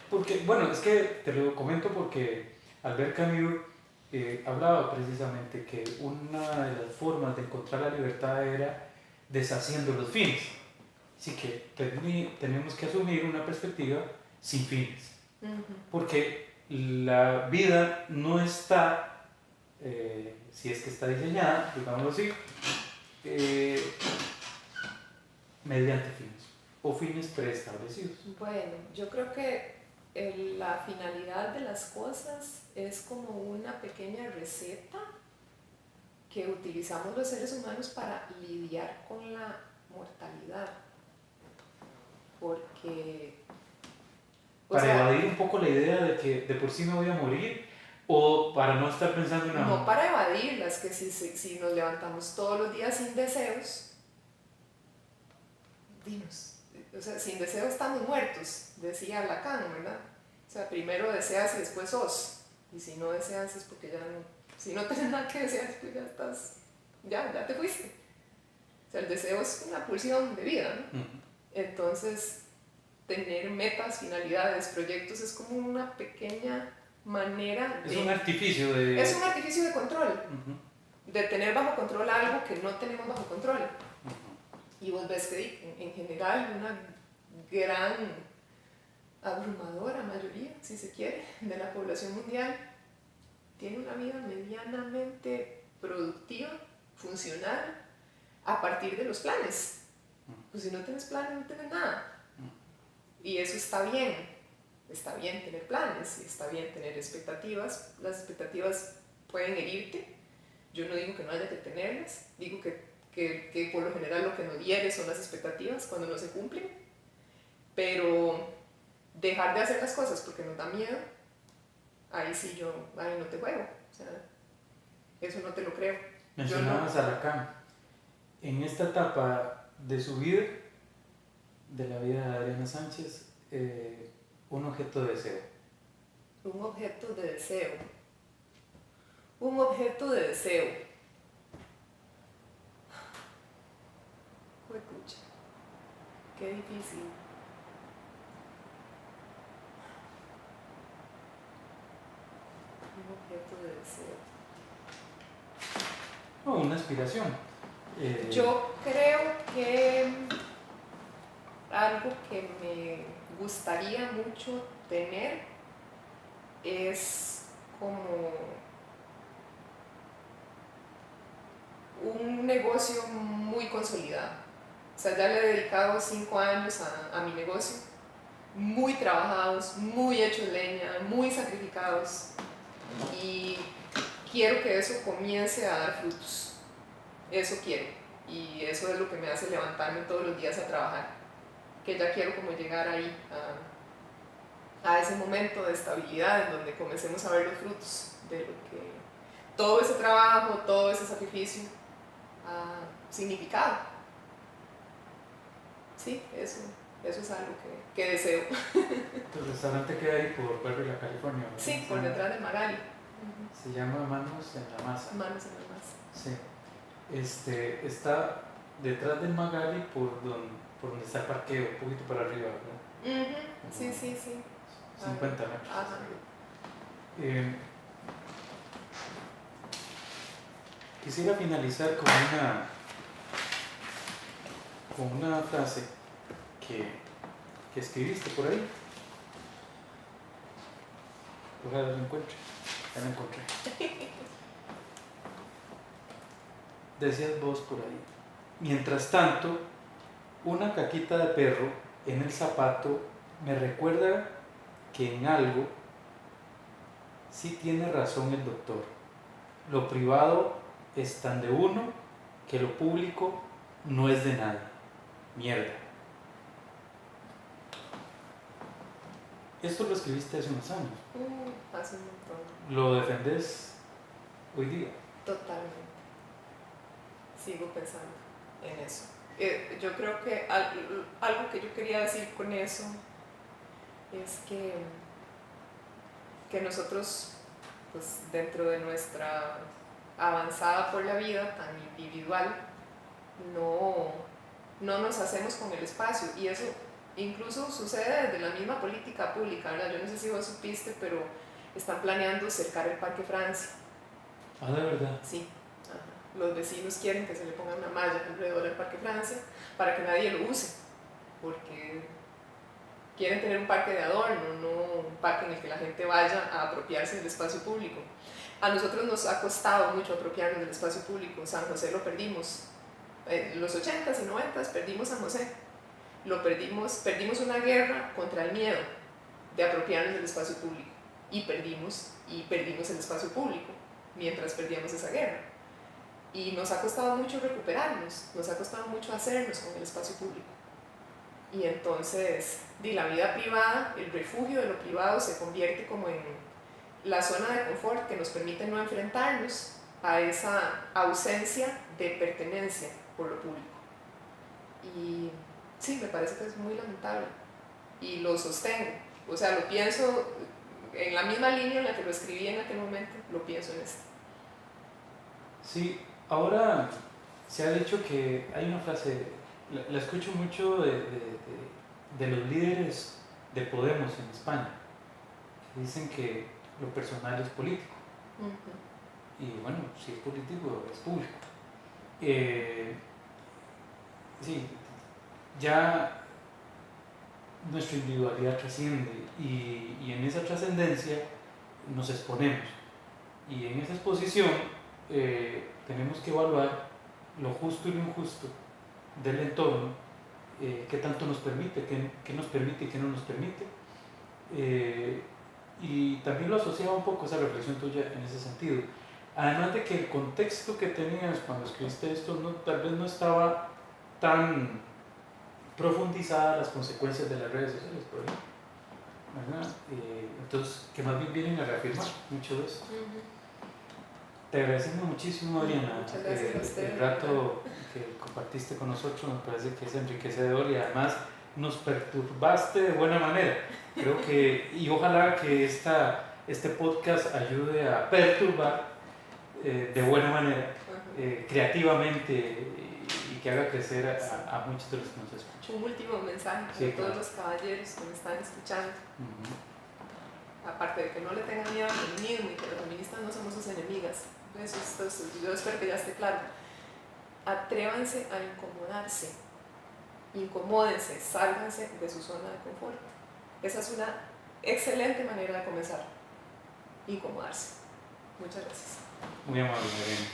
Porque, bueno, es que te lo comento porque Albert Camus hablaba precisamente que una de las formas de encontrar la libertad era deshaciendo los fines. Así que tenemos que asumir una perspectiva sin fines. Porque la vida no está, si es que está diseñada, digámoslo así, mediante fines o fines preestablecidos. Bueno, yo creo que la finalidad de las cosas es como una pequeña receta que utilizamos los seres humanos para lidiar con la mortalidad. Porque... Para evadir un poco la idea de que de por sí me voy a morir, o para no estar pensando en... No para evadirla, es que si nos levantamos todos los días sin deseos, o sea, sin deseos estamos muertos, decía Lacan, ¿verdad? O sea, primero deseas y después sos, y si no deseas es porque ya no, si no tienes nada que desear, pues ya estás, ya te fuiste. O sea, el deseo es una pulsión de vida, ¿no? Entonces, tener metas, finalidades, proyectos es como una pequeña manera de... Es un artificio de... Es un artificio de control, de tener bajo control algo que no tenemos bajo control. Y vos ves que en general una gran, abrumadora mayoría, si se quiere, de la población mundial tiene una vida medianamente productiva, funcional, a partir de los planes. Pues si no tienes planes, no tienes nada. Y eso está bien tener planes, y está bien tener expectativas. Las expectativas pueden herirte, yo no digo que no haya que tenerlas, digo que por lo general lo que nos hiere son las expectativas cuando no se cumplen, pero dejar de hacer las cosas porque nos da miedo, ahí sí no te juego, o sea, eso no te lo creo. Mencionabas a Lacan. En esta etapa de su vida, de la vida de Adriana Sánchez, un objeto de deseo. Un objeto de deseo. Un objeto de deseo. Pucha, qué difícil. Un objeto de deseo. O una aspiración. Yo creo que algo que me gustaría mucho tener es como un negocio muy consolidado. O sea, ya le he dedicado 5 años a mi negocio, muy trabajados, muy hechos leña, muy sacrificados, y quiero que eso comience a dar frutos. Eso quiero, y eso es lo que me hace levantarme todos los días a trabajar. que ya quiero como llegar ahí a ese momento de estabilidad en donde comencemos a ver los frutos de lo que todo ese trabajo, todo ese sacrificio ha significado. Sí, eso es algo que deseo. El restaurante queda ahí por Beverly, California, ¿verdad? Sí, por detrás de Magali. Se llama Manos en la Masa. Manos en la Masa. Sí. Está detrás del Magali por donde está el parqueo, un poquito para arriba, ¿verdad? Sí. 50 metros. Ajá. Quisiera finalizar con una frase que escribiste por ahí. Ojalá la encuentre. Ya la encontré. Decías vos por ahí: mientras tanto, una caquita de perro en el zapato me recuerda que en algo sí tiene razón el doctor. Lo privado es tan de uno que lo público no es de nadie. Mierda. Esto lo escribiste hace unos años. Hace un montón. ¿Lo defendés hoy día? Totalmente. Sigo pensando en eso. Yo creo que algo que yo quería decir con eso es que nosotros, pues dentro de nuestra avanzada por la vida tan individual, no nos hacemos con el espacio, y eso incluso sucede desde la misma política pública, ¿verdad? Yo no sé si vos supiste, pero están planeando cercar el Parque Francia. Ah, ¿de verdad? Sí. Ajá. Los vecinos quieren que se le ponga una malla alrededor del Parque Francia para que nadie lo use, porque quieren tener un parque de adorno, no un parque en el que la gente vaya a apropiarse del espacio público. A nosotros nos ha costado mucho apropiarnos del espacio público. San José lo perdimos. En los 80s y 90s perdimos San José. Lo perdimos una guerra contra el miedo de apropiarnos del espacio público. Y perdimos el espacio público mientras perdíamos esa guerra. Y nos ha costado mucho recuperarnos, nos ha costado mucho hacernos con el espacio público. Y entonces, la vida privada, el refugio de lo privado se convierte como en la zona de confort que nos permite no enfrentarnos a esa ausencia de pertenencia por lo público. Y sí, me parece que es muy lamentable y lo sostengo, o sea, lo pienso en la misma línea en la que lo escribí en aquel momento, lo pienso en esto. Sí, ahora se ha dicho que hay una frase, la escucho mucho de los líderes de Podemos en España, que dicen que lo personal es político. Y bueno, si es político, es público. Sí, ya nuestra individualidad trasciende y en esa trascendencia nos exponemos. Y en esa exposición tenemos que evaluar lo justo y lo injusto del entorno, qué tanto nos permite, qué nos permite y qué no nos permite. Y también lo asociaba un poco esa reflexión tuya en ese sentido. Además de que el contexto que tenías cuando escribiste esto tal vez no estaba tan profundizada las consecuencias de las redes sociales, por ejemplo, ¿verdad? Entonces, que más bien vienen a reafirmar mucho de eso. Te agradecemos muchísimo, Adriana, el rato que compartiste con nosotros. Me parece que es enriquecedor y además nos perturbaste de buena manera. Creo que, y ojalá que este podcast ayude a perturbar de buena manera, creativamente, y que haga crecer a muchos de los que nos escuchan. Un último mensaje para todos los caballeros que me están escuchando. Aparte de que no le tengan miedo al feminismo y que las feministas no somos sus enemigas, yo espero que ya esté claro. Atrévanse a incomodarse, incomódense, sálganse de su zona de confort. Esa es una excelente manera de comenzar, incomodarse. Muchas gracias. Muy amable, Adriana.